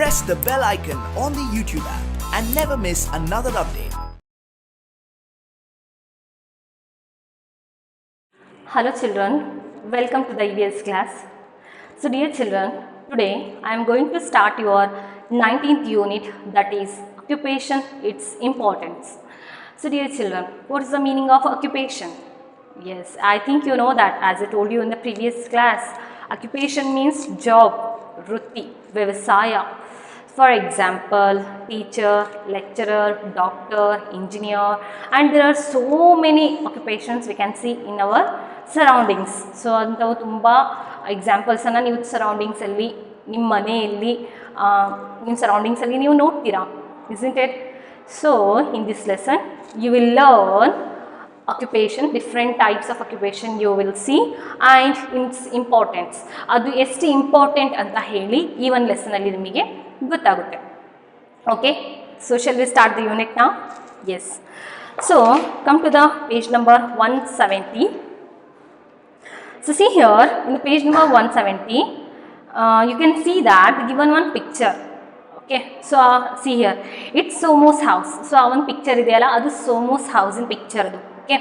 press the bell icon on the YouTube app and never miss another update. Hello children, welcome to the EVS class. So dear children, today I am going to start your 19th unit, that is occupation, its importance. So dear children, what is the meaning of occupation? Yes, I think you know that, as I told you in the previous class. Occupation means job, vrutti, vyavasaya. For example, teacher, lecturer, doctor, engineer, and there are so many occupations we can see in our surroundings. So ಅಂಥವು ತುಂಬ ಎಕ್ಸಾಂಪಲ್ಸನ್ನು ನೀವು ಸರೌಂಡಿಂಗ್ಸಲ್ಲಿ, ನಿಮ್ಮ ಮನೆಯಲ್ಲಿ, ನಿಮ್ಮ ಸರೌಂಡಿಂಗ್ಸಲ್ಲಿ ನೀವು ನೋಡ್ತೀರಾ, isn't it? So in this lesson you will learn occupation, different types of occupation you will see and its importance. ಅದು ಎಷ್ಟು ಇಂಪಾರ್ಟೆಂಟ್ ಅಂತ ಹೇಳಿ ಈ ಒಂದು ಲೆಸನಲ್ಲಿ ನಿಮಗೆ ಗೊತ್ತಾಗುತ್ತೆ. Okay, so shall we start the unit now? Yes. So come to the page number 170. So see here in the page number 170, you can see that given one picture. Okay, so see here, it's Somo's house. So one picture ideyala, adu Somo's house in picture adu. Okay,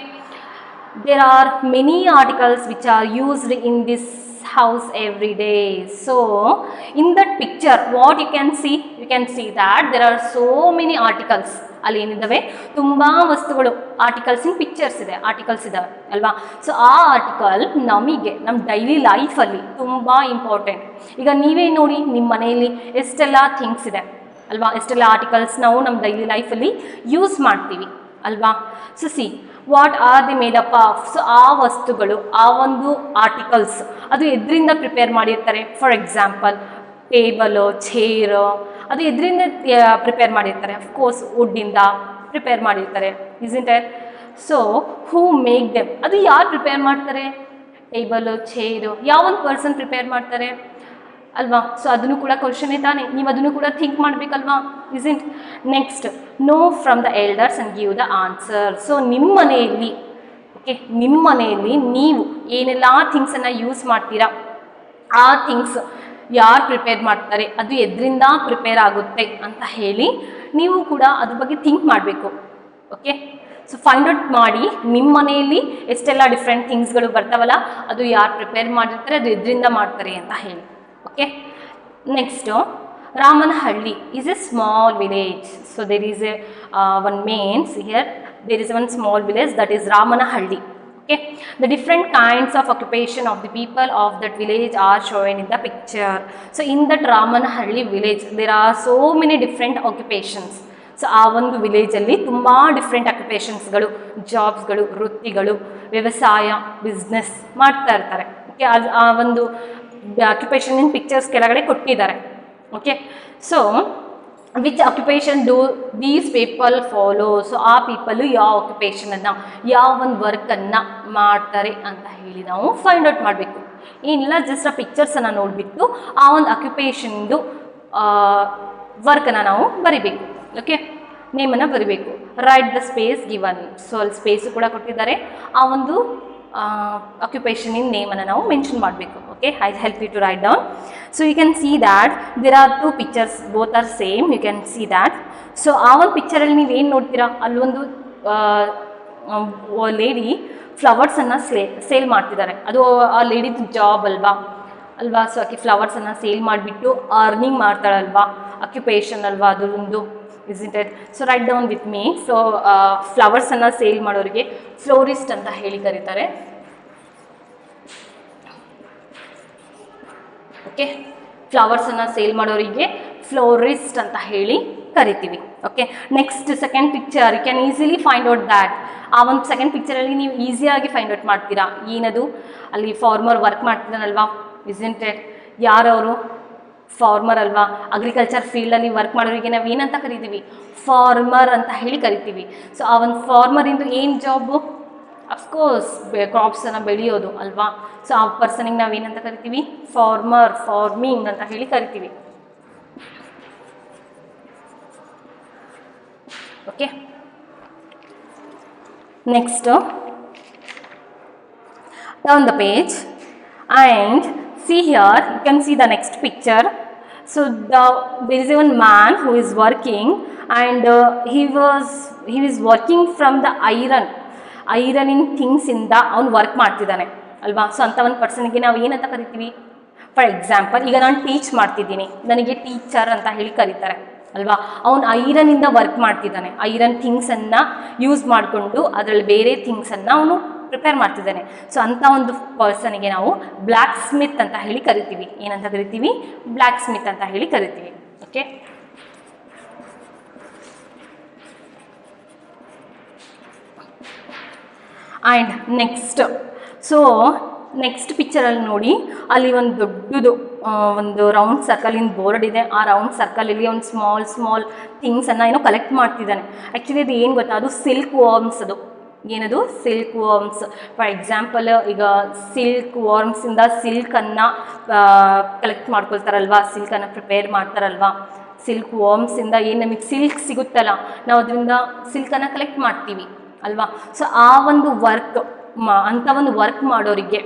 there are many articles which are used in this house every day. So in that picture what you can see that there are so many articles. ಅಲ್ಲಿ ಏನಿದ್ದಾವೆ, ತುಂಬ ವಸ್ತುಗಳು, articles in pictures ಇದೆ, articles ಇದ್ದಾವೆ ಅಲ್ವಾ. So ಆ article ನಮಗೆ ನಮ್ಮ daily ಲೈಫಲ್ಲಿ ತುಂಬ ಇಂಪಾರ್ಟೆಂಟ್. ಈಗ ನೀವೇ ನೋಡಿ, ನಿಮ್ಮ ಮನೆಯಲ್ಲಿ ಎಷ್ಟೆಲ್ಲ ಥಿಂಗ್ಸ್ ಇದೆ ಅಲ್ವಾ, ಎಷ್ಟೆಲ್ಲ ಆರ್ಟಿಕಲ್ಸ್ ನಾವು ನಮ್ಮ ಡೈಲಿ ಲೈಫಲ್ಲಿ ಯೂಸ್ ಮಾಡ್ತೀವಿ ಅಲ್ವಾ. So see what are the made up of. So ಆ ವಸ್ತುಗಳು, ಆ ಒಂದು ಆರ್ಟಿಕಲ್ಸ್, ಅದು ಎದರಿಂದ ಪ್ರಿಪೇರ್ ಮಾಡಿರ್ತಾರೆ. ಫಾರ್ ಎಕ್ಸಾಂಪಲ್ ಟೇಬಲು, ಚೇರು, ಅದು ಎದರಿಂದ ಪ್ರಿಪೇರ್ ಮಾಡಿರ್ತಾರೆ? ಅಫ್ಕೋರ್ಸ್ ವುಡ್ಡಿಂದ ಪ್ರಿಪೇರ್ ಮಾಡಿರ್ತಾರೆ, isn't it? So who make them, ಅದು ಯಾರು ಪ್ರಿಪೇರ್ ಮಾಡ್ತಾರೆ? ಟೇಬಲು, ಚೇರು ಯಾವ ಒಂದು ಪರ್ಸನ್ ಪ್ರಿಪೇರ್ ಮಾಡ್ತಾರೆ ಅಲ್ವಾ. ಸೊ ಅದನ್ನು ಕೂಡ ಕ್ವಶನೇ ತಾನೆ, ನೀವು ಅದನ್ನು ಕೂಡ ಥಿಂಕ್ ಮಾಡಬೇಕಲ್ವಾ, isn't? Next, know from the elders and give the answer. So ನಿಮ್ಮ ಮನೆಯಲ್ಲಿ, ಓಕೆ, ನಿಮ್ಮ ಮನೆಯಲ್ಲಿ ನೀವು ಏನೆಲ್ಲ ಥಿಂಗ್ಸನ್ನು ಯೂಸ್ ಮಾಡ್ತೀರಾ, ಆ ಥಿಂಗ್ಸ್ ಯಾರು ಪ್ರಿಪೇರ್ ಮಾಡ್ತಾರೆ, ಅದು ಎದರಿಂದ ಪ್ರಿಪೇರ್ ಆಗುತ್ತೆ ಅಂತ ಹೇಳಿ ನೀವು ಕೂಡ ಅದ್ರ ಬಗ್ಗೆ ಥಿಂಕ್ ಮಾಡಬೇಕು. ಓಕೆ, ಸೊ ಫೈಂಡ್ ಔಟ್ ಮಾಡಿ ನಿಮ್ಮ ಮನೆಯಲ್ಲಿ ಎಷ್ಟೆಲ್ಲ ಡಿಫ್ರೆಂಟ್ ಥಿಂಗ್ಸ್ಗಳು ಬರ್ತಾವಲ್ಲ, ಅದು ಯಾರು ಪ್ರಿಪೇರ್ ಮಾಡಿರ್ತಾರೆ, ಅದು ಎದರಿಂದ ಮಾಡ್ತಾರೆ ಅಂತ ಹೇಳಿ. Okay, next, Ramanahalli is a small village. So there is a one mains here, there is one small village, that is Ramanahalli. Okay, the different kinds of occupation of the people of that village are shown in the picture. So in that Ramanahalli village there are so many different occupations. So ಆ ಒಂದು ವಿಲೇಜಲ್ಲಿ ತುಂಬ different ಆಕ್ಯುಪೇಷನ್ಸ್ಗಳು, ಜಾಬ್ಸ್ಗಳು, ವೃತ್ತಿಗಳು, ವ್ಯವಸಾಯ, business ಮಾಡ್ತಾ ಇರ್ತಾರೆ. Okay, ಆ ಒಂದು occupation ಇನ್ pictures ಕೆಳಗಡೆ ಕೊಟ್ಟಿದ್ದಾರೆ. Okay, so which occupation do these people follow. So ಆ ಪೀಪಲ್ಲು ಯಾವ ಆಕ್ಯುಪೇಷನನ್ನು, ಯಾವ ಒಂದು ವರ್ಕನ್ನು ಮಾಡ್ತಾರೆ ಅಂತ ಹೇಳಿ ನಾವು ಫೈಂಡ್ ಔಟ್ ಮಾಡಬೇಕು. ಏನಿಲ್ಲ, ಜಸ್ಟ್ ಆ ಪಿಕ್ಚರ್ಸನ್ನು ನೋಡಿಬಿಟ್ಟು ಆ ಒಂದು ಆಕ್ಯುಪೇಷನ್ದು ವರ್ಕನ್ನು ನಾವು ಬರಿಬೇಕು. ಓಕೆ, ನೇಮನ್ನು ಬರಿಬೇಕು. Right the space given. So ಅಲ್ಲಿ ಸ್ಪೇಸು ಕೂಡ ಕೊಟ್ಟಿದ್ದಾರೆ, ಆ ಒಂದು occupation in name ಅನ್ನು ನಾವು ಮೆನ್ಷನ್ ಮಾಡಬೇಕು. Okay, I help you to write down. So you can see that there are two pictures, both are same, you can see that. So ಆ ಒಂದು ಪಿಕ್ಚರಲ್ಲಿ ನೀವು ಏನು ನೋಡ್ತೀರಾ, ಅಲ್ಲೊಂದು ಲೇಡಿ ಫ್ಲವರ್ಸನ್ನು ಸೇಲ್ ಮಾಡ್ತಿದ್ದಾರೆ. ಅದು ಆ ಲೇಡಿದು ಜಾಬ್ ಅಲ್ವಾ. ಸೊ ಆಕೆ ಫ್ಲವರ್ಸನ್ನು ಸೇಲ್ ಮಾಡಿಬಿಟ್ಟು ಅರ್ನಿಂಗ್ ಮಾಡ್ತಾಳಲ್ವಾ, ಅಕ್ಯುಪೇಷನ್ ಅಲ್ವಾ ಅದು ಒಂದು, isn't it? So write down with me. So flowers ಅನ್ನು ಸೇಲ್ ಮಾಡೋರಿಗೆ ಫ್ಲೋರಿಸ್ಟ್ ಅಂತ ಹೇಳಿ ಕರೀತಾರೆ. ಓಕೆ, ಫ್ಲವರ್ಸ್ ಅನ್ನು ಸೇಲ್ ಮಾಡೋರಿಗೆ ಫ್ಲೋರಿಸ್ಟ್ ಅಂತ ಹೇಳಿ ಕರಿತೀವಿ. Okay, next second picture, you can easily find out that. ಆ ಒಂದು ಸೆಕೆಂಡ್ ಪಿಕ್ಚರಲ್ಲಿ ನೀವು ಈಸಿಯಾಗಿ ಫೈಂಡ್ ಔಟ್ ಮಾಡ್ತೀರಾ. ಏನದು, ಅಲ್ಲಿ ಫಾರ್ಮರ್ ವರ್ಕ್ ಮಾಡ್ತಿದ್ದಾನಲ್ವಾ, isn't it? ಯಾರವರು? ಫಾರ್ಮರ್ ಅಲ್ವಾ. ಅಗ್ರಿಕಲ್ಚರ್ ಫೀಲ್ಡಲ್ಲಿ ವರ್ಕ್ ಮಾಡೋರಿಗೆ ನಾವು ಏನಂತ ಕರಿತೀವಿ? ಫಾರ್ಮರ್ ಅಂತ ಹೇಳಿ ಕರಿತೀವಿ. ಸೊ ಆ ಒಂದು ಫಾರ್ಮರಿಂದು ಏನು ಜಾಬು? ಅಫ್ಕೋರ್ಸ್ ಕ್ರಾಪ್ಸನ್ನು ಬೆಳೆಯೋದು ಅಲ್ವಾ. ಸೊ ಆ ಪರ್ಸನಿಗೆ ನಾವು ಏನಂತ ಕರಿತೀವಿ? ಫಾರ್ಮರ್, ಫಾರ್ಮಿಂಗ್ ಅಂತ ಹೇಳಿ ಕರಿತೀವಿ. Okay, next down the page and see here, you can see the next picture. So there is one man who is working, and he was working from the ironing ಥಿಂಗ್ಸಿಂದ ಅವ್ನು work ಮಾಡ್ತಿದ್ದಾನೆ ಅಲ್ವಾ. So ಅಂಥ ಒಂದು ಪರ್ಸನ್ಗೆ ನಾವು ಏನಂತ ಕರಿತೀವಿ? For example, ಈಗ ನಾನು ಟೀಚ್ ಮಾಡ್ತಿದ್ದೀನಿ, ನನಗೆ ಟೀಚರ್ ಅಂತ ಹೇಳಿ ಕರೀತಾರೆ ಅಲ್ವಾ. ಅವನು ಐರನಿಂದ ವರ್ಕ್ ಮಾಡ್ತಿದ್ದಾನೆ, ಐರನ್ ಥಿಂಗ್ಸನ್ನು ಯೂಸ್ ಮಾಡಿಕೊಂಡು ಅದರಲ್ಲಿ ಬೇರೆ ಥಿಂಗ್ಸನ್ನು ಅವನು ಪ್ರಿಪೇರ್ ಮಾಡ್ತಿದ್ದಾನೆ. ಸೊ ಅಂಥ ಒಂದು ಪರ್ಸನ್ಗೆ ನಾವು ಬ್ಲ್ಯಾಕ್ ಸ್ಮಿತ್ ಅಂತ ಹೇಳಿ ಕರಿತೀವಿ. ಏನಂತ ಕರಿತೀವಿ? ಬ್ಲ್ಯಾಕ್ ಸ್ಮಿತ್ ಅಂತ ಹೇಳಿ ಕರಿತೀವಿ. ಓಕೆ, ಆ್ಯಂಡ್ ನೆಕ್ಸ್ಟ್ ಪಿಕ್ಚರಲ್ಲಿ ನೋಡಿ, ಅಲ್ಲಿ ಒಂದು ದೊಡ್ಡದು ಒಂದು ರೌಂಡ್ ಸರ್ಕಲಿನ ಬೋರ್ಡ್ ಇದೆ. ಆ ರೌಂಡ್ ಸರ್ಕಲಲ್ಲಿ ಒಂದು ಸ್ಮಾಲ್ ಥಿಂಗ್ಸನ್ನು ಏನೋ ಕಲೆಕ್ಟ್ ಮಾಡ್ತಿದ್ದಾನೆ. ಆ್ಯಕ್ಚುಲಿ ಅದು ಏನು ಗೊತ್ತಾ? ಅದು ಸಿಲ್ಕ್ ವರ್ಮ್ಸ್. ಅದು ಏನದು? Silk worms. ಫಾರ್ ಎಕ್ಸಾಂಪಲ್, ಈಗ ಸಿಲ್ಕ್ ವರ್ಮ್ಸಿಂದ ಸಿಲ್ಕನ್ನು ಕಲೆಕ್ಟ್ ಮಾಡ್ಕೊಳ್ತಾರಲ್ವಾ, ಸಿಲ್ಕನ್ನು ಪ್ರಿಪೇರ್ ಮಾಡ್ತಾರಲ್ವಾ. ಸಿಲ್ಕ್ ವರ್ಮ್ಸಿಂದ ಏನು ನಮಗೆ ಸಿಲ್ಕ್ ಸಿಗುತ್ತಲ್ಲ, ನಾವು ಅದರಿಂದ ಸಿಲ್ಕನ್ನು ಕಲೆಕ್ಟ್ ಮಾಡ್ತೀವಿ ಅಲ್ವಾ. ಸೊ ಆ ಒಂದು ಅಂಥ ಒಂದು ವರ್ಕ್ ಮಾಡೋರಿಗೆ,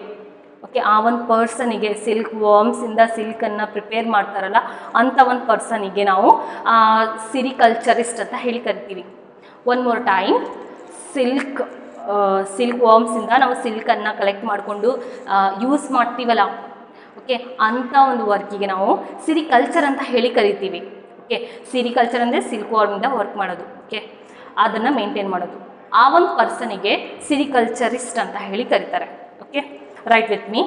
ಓಕೆ, ಆ ಒಂದು ಪರ್ಸನಿಗೆ ಸಿಲ್ಕ್ ವರ್ಮ್ಸಿಂದ ಸಿಲ್ಕನ್ನು ಪ್ರಿಪೇರ್ ಮಾಡ್ತಾರಲ್ಲ, ಅಂಥ ಒಂದು ಪರ್ಸನಿಗೆ ನಾವು ಸಿರಿಕಲ್ಚರಿಸ್ಟ್ ಅಂತ ಹೇಳಿ ಕರಿತೀವಿ. ಒನ್ ಮೋರ್ ಟೈಮ್, ಸಿಲ್ಕ್ ವರ್ಮ್ಸಿಂದ ನಾವು ಸಿಲ್ಕನ್ನು ಕಲೆಕ್ಟ್ ಮಾಡಿಕೊಂಡು ಯೂಸ್ ಮಾಡ್ತೀವಲ್ಲ, ಓಕೆ, ಅಂಥ ಒಂದು ವರ್ಕಿಗೆ ನಾವು ಸಿರಿಕಲ್ಚರ್ ಅಂತ ಹೇಳಿ ಕರಿತೀವಿ. ಓಕೆ, ಸಿರಿಕಲ್ಚರ್ ಅಂದರೆ ಸಿಲ್ಕ್ ವರ್ಮಿಂದ ವರ್ಕ್ ಮಾಡೋದು, ಓಕೆ, ಅದನ್ನು ಮೇಂಟೈನ್ ಮಾಡೋದು. ಆ ಒಂದು ಪರ್ಸನಿಗೆ ಸಿರಿಕಲ್ಚರಿಸ್ಟ್ ಅಂತ ಹೇಳಿ ಕರೀತಾರೆ. Okay, right with me.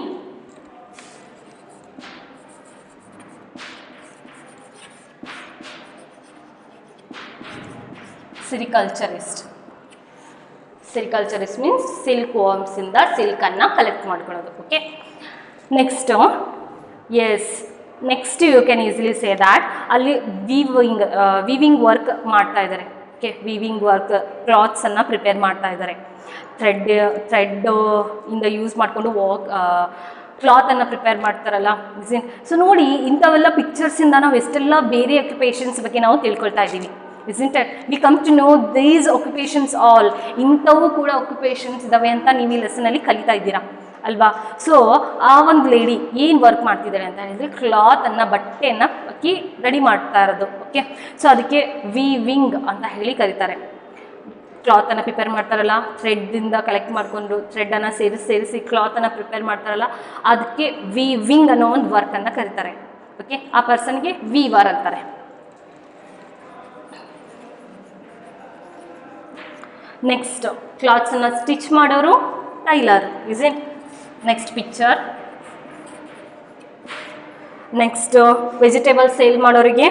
Sericulturist means silk ವರ್ಮ್ಸಿಂದ ಸಿಲ್ಕನ್ನು ಕಲೆಕ್ಟ್ ಮಾಡ್ಕೊಳ್ಳೋದು. Okay, next you can easily say that ಅಲ್ಲಿ ವೀವಿಂಗ್ ವರ್ಕ್ ಮಾಡ್ತಾ ಇದ್ದಾರೆ. ಓಕೆ, ವೀವಿಂಗ್ ವರ್ಕ್, ಕ್ಲಾತ್ಸನ್ನು ಪ್ರಿಪೇರ್ ಮಾಡ್ತಾ ಇದ್ದಾರೆ. ಥ್ರೆಡ್ ಇಂದ ಯೂಸ್ ಮಾಡಿಕೊಂಡು ಕ್ಲಾತನ್ನು ಪ್ರಿಪೇರ್ ಮಾಡ್ತಾರಲ್ಲ. ಸೊ ನೋಡಿ, ಇಂಥವೆಲ್ಲ ಪಿಕ್ಚರ್ಸಿಂದ ನಾವು ಎಷ್ಟೆಲ್ಲ ಬೇರೆ ಆಕ್ಯುಪೇಷನ್ಸ್ ಬಗ್ಗೆ ನಾವು ತಿಳ್ಕೊಳ್ತಾ ಇದ್ದೀವಿ. isn't it? We come to know these occupations all. ಇಂಥವು ಕೂಡ ಆಕ್ಯುಪೇಷನ್ಸ್ ಇದ್ದಾವೆ ಅಂತ ನೀವು ಈ ಲೆಸನಲ್ಲಿ ಕಲಿತಾ ಇದ್ದೀರಾ ಅಲ್ವಾ. ಸೊ ಆ ಒಂದು ಲೇಡಿ ಏನು ವರ್ಕ್ ಮಾಡ್ತಿದ್ದಾರೆ ಅಂತ ಹೇಳಿದ್ರೆ, ಕ್ಲಾತನ್ನು, ಬಟ್ಟೆಯನ್ನು ಹಾಕಿ ರೆಡಿ ಮಾಡ್ತಾ ಇರೋದು. ಓಕೆ, ಸೊ ಅದಕ್ಕೆ ವೀವಿಂಗ್ ಅಂತ ಹೇಳಿ ಕರೀತಾರೆ. ಕ್ಲಾತನ್ನು ಪ್ರಿಪೇರ್ ಮಾಡ್ತಾರಲ್ಲ, ಥ್ರೆಡ್ಡಿಂದ ಕಲೆಕ್ಟ್ ಮಾಡಿಕೊಂಡು ಥ್ರೆಡನ್ನು ಸೇರಿಸಿ ಕ್ಲಾತನ್ನು ಪ್ರಿಪೇರ್ ಮಾಡ್ತಾರಲ್ಲ, ಅದಕ್ಕೆ ವೀವಿಂಗ್ ಅನ್ನೋ ಒಂದು ವರ್ಕನ್ನು ಕರೀತಾರೆ. ಓಕೆ, ಆ ಪರ್ಸನ್ಗೆ ವೀವರ್ ಅಂತಾರೆ. ನೆಕ್ಸ್ಟ್, ಕ್ಲಾತ್ಸನ್ನು ಸ್ಟಿಚ್ ಮಾಡೋರು tailor. It next picture. Next, vegetable sale ಮಾಡೋರಿಗೆ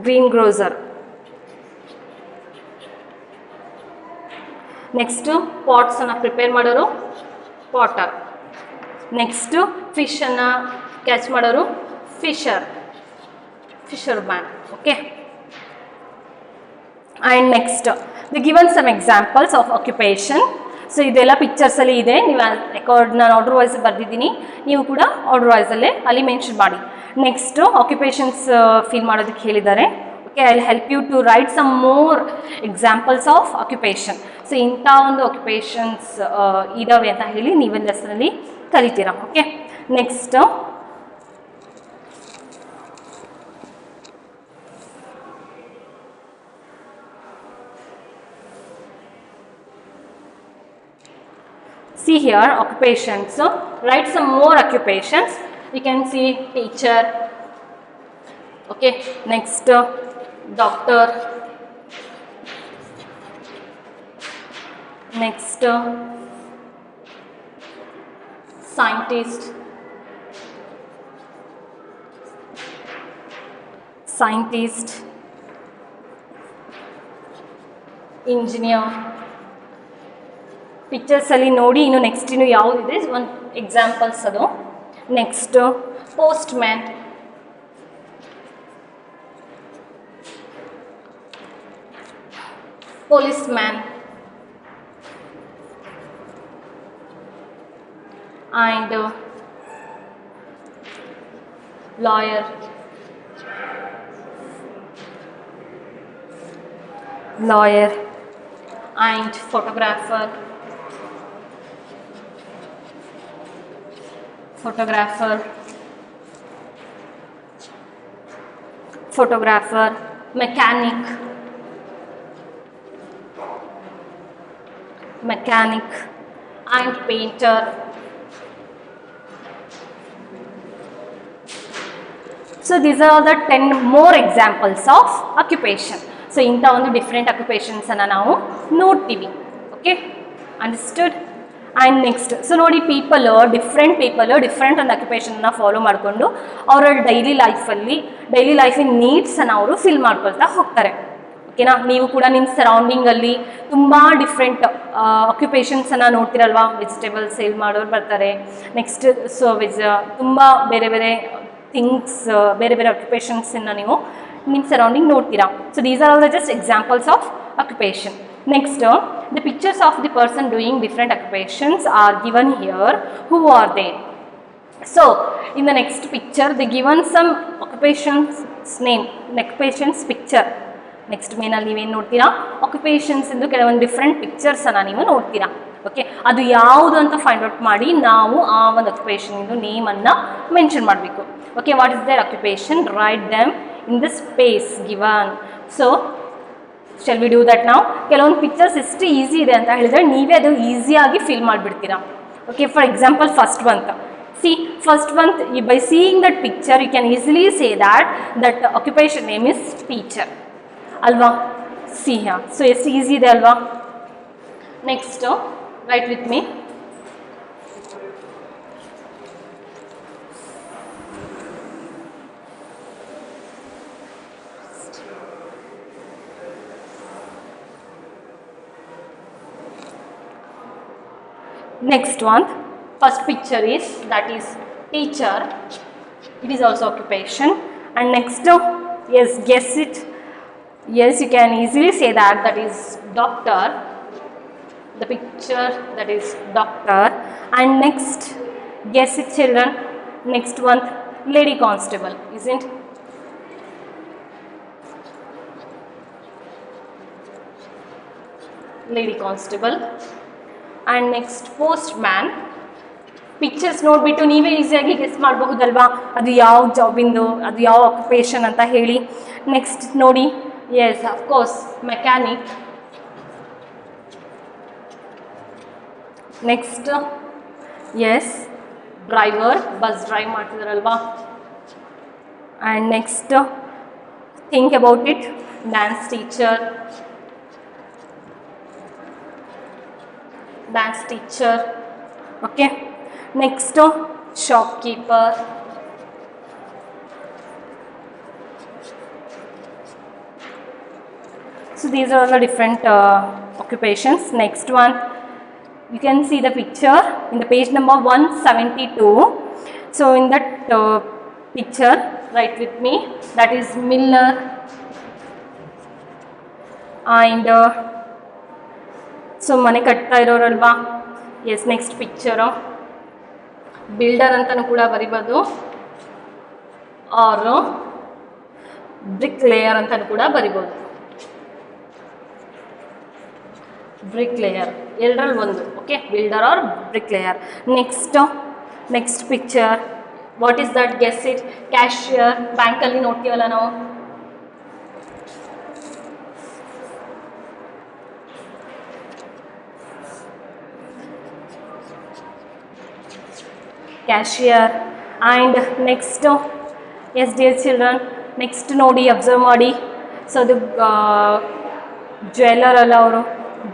ಗ್ರೀನ್ ಗ್ರೋಸರ್. ನೆಕ್ಸ್ಟು, ಪಾಟ್ಸನ್ನು ಪ್ರಿಪೇರ್ ಮಾಡೋರು ಪಾಟರ್. ನೆಕ್ಸ್ಟು, ಫಿಶನ್ನು ಕ್ಯಾಚ್ ಮಾಡೋರು fisherman. Okay, and next they given some examples of occupation. So ಇದೆಲ್ಲ ಪಿಕ್ಚರ್ಸಲ್ಲಿ ಇದೆ. ನೀವು ನಾನು ಆರ್ಡರ್ ವೈಸ್ ಬರೆದಿದ್ದೀನಿ, ನೀವು ಕೂಡ ಆರ್ಡರ್ ವೈಸಲ್ಲೇ ಅಲ್ಲಿ ಮೆನ್ಷನ್ ಮಾಡಿ. ನೆಕ್ಸ್ಟು ಆಕ್ಯುಪೇಷನ್ಸ್ ಫಿಲ್ ಮಾಡೋದಕ್ಕೆ ಹೇಳಿದ್ದಾರೆ. Okay, I will help you to write some more examples of occupation. So ಇಂಥ ಒಂದು ಆಕ್ಯುಪೇಷನ್ಸ್ ಇದ್ದಾವೆ ಅಂತ ಹೇಳಿ ನೀವೊಂದು ಲೆಸನಲ್ಲಿ ಕಲಿತೀರಾ. Okay, next, see here occupations. So write some more occupations. You can see teacher. Okay, next, doctor. Next, scientist. Engineer. ಪಿಕ್ಚರ್ಸಲ್ಲಿ ನೋಡಿ. ಇನ್ನು ನೆಕ್ಸ್ಟ್ ಇನ್ನು ಯಾವುದಿದೆ ಒಂದು ಎಕ್ಸಾಂಪಲ್ಸ್ ಅದು. Next, post man. Police man and lawyer. And photographer. photographer, photographer, mechanic, mechanic, and painter. So these are the 10 more examples of occupation. So ಇಂಥ ಒಂದು different ಅಕ್ಯುಪೇಷನ್ಸನ್ನು ನಾವು ನೋಡ್ತೀವಿ. Okay, understood. And next, so ನೋಡಿ, different ಒಂದು ಅಕ್ಯುಪೇಷನ್ನ follow ಮಾಡಿಕೊಂಡು ಅವರ daily ಲೈಫಿನ ನೀಡ್ಸನ್ನು ಅವರು fill ಮಾಡ್ಕೊಳ್ತಾ ಹೋಗ್ತಾರೆ. ಓಕೆನಾ, ನೀವು ಕೂಡ ನಿಮ್ಮ ಸರೌಂಡಿಂಗಲ್ಲಿ ತುಂಬ ಡಿಫ್ರೆಂಟ್ ಆಕ್ಯುಪೇಷನ್ಸನ್ನು ನೋಡ್ತಿರಲ್ವಾ. ವೆಜಿಟೇಬಲ್ ಸೇಲ್ ಮಾಡೋರು ಬರ್ತಾರೆ. ನೆಕ್ಸ್ಟ್ ತುಂಬ ಬೇರೆ ಥಿಂಗ್ಸ್, ಬೇರೆ ಆಕ್ಯುಪೇಷನ್ಸನ್ನು ನೀವು ನಿಮ್ಮ ಸರೌಂಡಿಂಗ್ ನೋಡ್ತೀರಾ. So these are all the just examples of occupation. Next, the pictures of the person doing different occupations are given here. Who are they? So, in the next picture, they given some occupations name, occupations picture. Next main ಅಲ್ಲಿ ನೀವೇನು ನೋಡ್ತೀರಾ, occupations ಇಂದು ಕೆಲವೊಂದು different ಪಿಕ್ಚರ್ಸನ್ನು ನೀವು ನೋಡ್ತೀರಾ. Okay, ಅದು ಯಾವುದು ಅಂತ find out ಮಾಡಿ ನಾವು ಆ ಒಂದು ಆಕ್ಯುಪೇಷನ್ ಇಂದು ನೇಮನ್ನು ಮೆನ್ಷನ್ ಮಾಡಬೇಕು. Okay, what is their occupation? Write them in the space given. So shall we do that ನಾವು? ಕೆಲವೊಂದು ಪಿಕ್ಚರ್ಸ್ ಎಷ್ಟು ಈಸಿ ಇದೆ ಅಂತ ಹೇಳಿದರೆ ನೀವೇ ಅದು ಈಸಿಯಾಗಿ ಫಿಲ್ ಮಾಡಿಬಿಡ್ತೀರಾ. Okay, for example first one. First one, by seeing that picture you can easily say that occupation name is teacher ಅಲ್ವಾ? ಸೊ ಎಷ್ಟು ಈಸಿ ಇದೆ ಅಲ್ವಾ? Next, right with me. Next one, first picture is teacher. It is also occupation. And next, yes, guess it. Yes, you can easily say that is doctor. The picture, that is doctor. And next, guess it children. Next one, lady constable, isn't? Lady constable. And next post man. Pictures ನೋಡಿಬಿಟ್ಟು ನೀವೇ ಈಸಿಯಾಗಿ guess ಮಾಡಬಹುದಲ್ವಾ ಅದು ಯಾವ ಜಾಬಿಂದು, ಅದು ಯಾವ occupation ಅಂತ ಹೇಳಿ. Next ನೋಡಿ, yes of course mechanic. Next, yes driver, bus drive ಮಾಡ್ತಿದಾರಲ್ವಾ. And next, think about it, dance teacher. Okay, next, shopkeeper. So these are the different occupations. Next one, you can see the picture in the page number 172. So in that picture, write with me, that is miller. And so ಮನೆ ಕಟ್ತಾ ಇರೋರಲ್ವಾ. S, next picture builder ಅಂತಲೂ ಕೂಡ ಬರಿಬೋದು, ಆರು BRIC layer ಅಂತಲೂ ಕೂಡ ಬರಿಬೋದು. BRIC layer ಎರಡರಲ್ಲಿ ಒಂದು. Okay, builder or bricklayer. Next picture, what is that? Guess it. Cashier. ಬ್ಯಾಂಕಲ್ಲಿ ನೋಡ್ತೀವಲ್ಲ ನಾವು. Cashier. And next, yes dear children, next ನೋಡಿ, ಅಬ್ಸರ್ವ್ ಮಾಡಿ. ಸೊ ಅದು ಜ್ಯುವೆಲ್ಲರ್ ಅಲ್ಲ, ಅವರು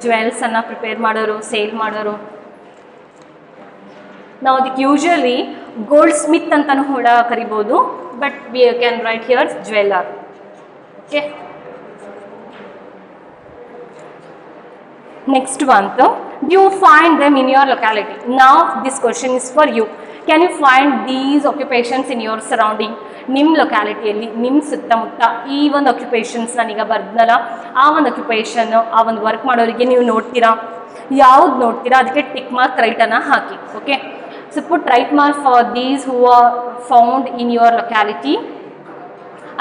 ಜ್ಯುವೆಲ್ಸನ್ನು ಪ್ರಿಪೇರ್ ಮಾಡೋರು, ಸೇಲ್ ಮಾಡೋರು. ನಾವು ಅದಕ್ಕೆ ಯೂಶಲಿ ಗೋಲ್ಡ್ ಸ್ಮಿತ್ ಅಂತಲೂ ಕೂಡ ಕರಿಬೋದು, but we can write here jeweller. Okay, next one, do you find them in your locality? Now this question is for you. Can you find these occupations in your surrounding? ನಿಮ್ಮ ಲೊಕ್ಯಾಲಿಟಿಯಲ್ಲಿ, ನಿಮ್ಮ ಸುತ್ತಮುತ್ತ ಈ ಒಂದು occupations ನಾನೀಗ ಬರ್ದನಲ್ಲ, ಆ ಒಂದು ಆಕ್ಯುಪೇಷನ್ನು, ಆ ಒಂದು ವರ್ಕ್ ಮಾಡೋರಿಗೆ ನೀವು ನೋಡ್ತೀರಾ? ಯಾವ್ದು ನೋಡ್ತೀರಾ ಅದಕ್ಕೆ ಟಿಕ್ ಮಾರ್ಕ್ ರೈಟನ್ನು ಹಾಕಿ. Okay, so put right mark for these who are found in your locality.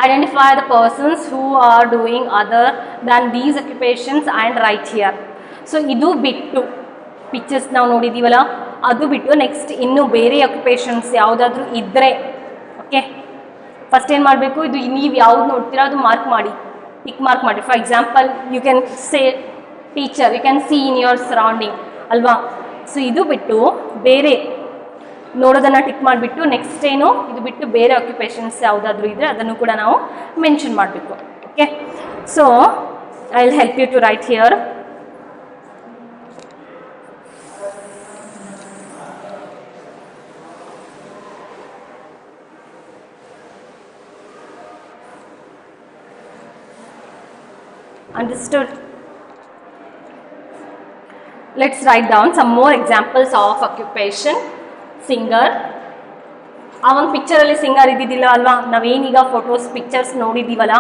Identify the persons who are doing other than these occupations and write here. So ಇದು ಬಿಟ್ಟು ಪಿಕ್ಚರ್ಸ್ ನಾವು ನೋಡಿದ್ದೀವಲ್ಲ, ಅದು ಬಿಟ್ಟು ನೆಕ್ಸ್ಟ್ ಇನ್ನು ಬೇರೆ occupations ಯಾವುದಾದ್ರೂ ಇದ್ದರೆ ಓಕೆ ಫಸ್ಟ್ ಏನು ಮಾಡಬೇಕು, ಇದು ನೀವು ಯಾವ್ದು ನೋಡ್ತೀರಾ ಅದು ಮಾರ್ಕ್ ಮಾಡಿ, ಟಿಕ್ ಮಾರ್ಕ್ ಮಾಡಿ. For example you can say teacher, you can see in your surrounding ಅಲ್ವಾ. ಸೊ ಇದು ಬಿಟ್ಟು ಬೇರೆ ನೋಡೋದನ್ನು ಟಿಕ್ ಮಾಡಿಬಿಟ್ಟು ನೆಕ್ಸ್ಟ್ ಏನು ಇದು ಬಿಟ್ಟು ಬೇರೆ ಆಕ್ಯುಪೇಷನ್ಸ್ ಯಾವುದಾದ್ರೂ ಇದ್ದರೆ ಅದನ್ನು ಕೂಡ ನಾವು ಮೆನ್ಷನ್ ಮಾಡಬೇಕು. Okay, so I will help you to write here. Understood? Let's write down some more examples of occupation. Singer. ಆ ಒಂದು ಪಿಕ್ಚರಲ್ಲಿ ಸಿಂಗರ್ ಇದ್ದಿದ್ದಿಲ್ಲ ಅಲ್ವಾ, ನಾವೇನೀಗ ಫೋಟೋಸ್ ಪಿಕ್ಚರ್ಸ್ ನೋಡಿದ್ದೀವಲ್ಲ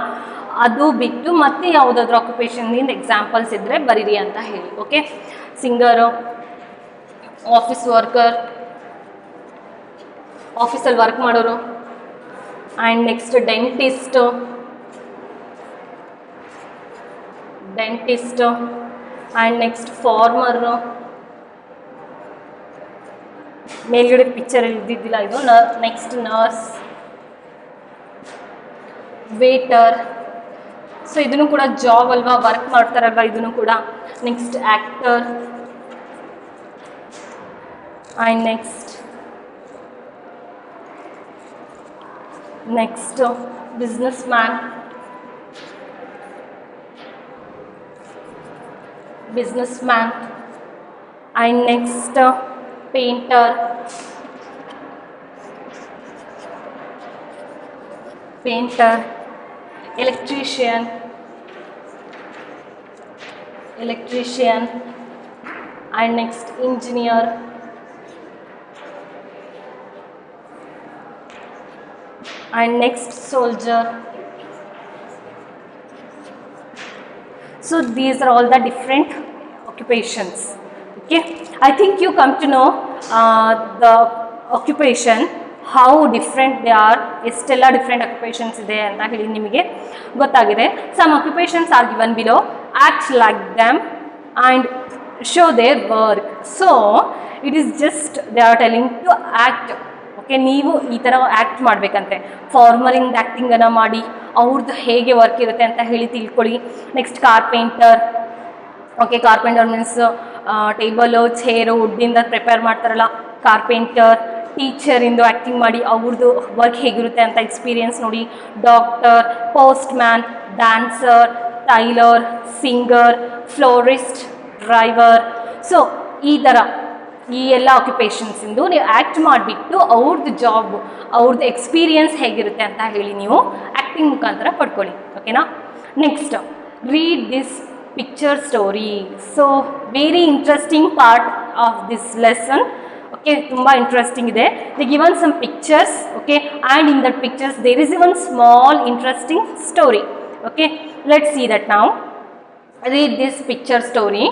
ಅದು ಬಿಟ್ಟು ಮತ್ತೆ ಯಾವುದಾದ್ರೂ ಆಕ್ಯುಪೇಷನ್ನಿಂದ ಎಕ್ಸಾಂಪಲ್ಸ್ ಇದ್ದರೆ ಬರೀರಿ ಅಂತ ಹೇಳಿ. ಓಕೆ, ಸಿಂಗರು, ಆಫೀಸ್ ವರ್ಕರ್, ಆಫೀಸಲ್ಲಿ ವರ್ಕ್ ಮಾಡೋರು, and next dentist and next farmer, ಮೇಲ್ಗಡೆ ಪಿಕ್ಚರಲ್ಲಿ ಇದ್ದಿದ್ದಿಲ್ಲ ಇದು, ನೆಕ್ಸ್ಟ್ ನರ್ಸ್, ವೇಟರ್. ಸೊ ಇದನ್ನು ಕೂಡ ಜಾಬ್ ಅಲ್ವಾ, ವರ್ಕ್ ಮಾಡ್ತಾರಲ್ವಾ ಇದನ್ನು ಕೂಡ. Next actor and next business man, and next painter, electrician, and next engineer, and next soldier. So these are all the different occupations. Okay, I think you come to know the occupation, how different they are, ಎಷ್ಟೆಲ್ಲ different occupations ಇದೆ ಅಂತ ಹೇಳಿ ನಿಮಗೆ ಗೊತ್ತಾಗಿದೆ. Some occupations are given below, act like them and show their work. So it is just they are telling to act. Okay, ನೀವು ಈ ಥರ act ಮಾಡಬೇಕಂತೆ, ಫಾರ್ಮರಿಂದ ಆ್ಯಕ್ಟಿಂಗನ್ನು ಮಾಡಿ ಅವ್ರದ್ದು ಹೇಗೆ ವರ್ಕ್ ಇರುತ್ತೆ ಅಂತ ಹೇಳಿ ತಿಳ್ಕೊಳ್ಳಿ. Next carpenter. Okay, carpenter means table chair ವುಡ್ಡಿಂದ ಪ್ರಿಪೇರ್ ಮಾಡ್ತಾರಲ್ಲ ಕಾರ್ಪೆಂಟರ್. ಟೀಚರಿಂದು ಆ್ಯಕ್ಟಿಂಗ್ ಮಾಡಿ ಅವ್ರದ್ದು ವರ್ಕ್ ಹೇಗಿರುತ್ತೆ ಅಂತ ಎಕ್ಸ್ಪೀರಿಯನ್ಸ್ ನೋಡಿ. Doctor, postman, dancer, tailor, singer, florist, driver. So ಈ ಥರ ಈ ಎಲ್ಲ ಆಕ್ಯುಪೇಷನ್ಸಿಂದು ನೀವು ಆ್ಯಕ್ಟ್ ಮಾಡಿಬಿಟ್ಟು ಅವ್ರದ್ದು ಜಾಬ್, ಅವ್ರದ್ದು ಎಕ್ಸ್ಪೀರಿಯನ್ಸ್ ಹೇಗಿರುತ್ತೆ ಅಂತ ಹೇಳಿ ನೀವು ಆ್ಯಕ್ಟಿಂಗ್ ಮುಖಾಂತರ ಪಡ್ಕೊಳ್ಳಿ. ಓಕೆನಾ. Next, read this picture story. So very interesting part of this lesson. Okay, tumba interesting ide. They given some pictures, okay, and in that pictures there is even small interesting story. Okay, let's see that now. Read this picture story.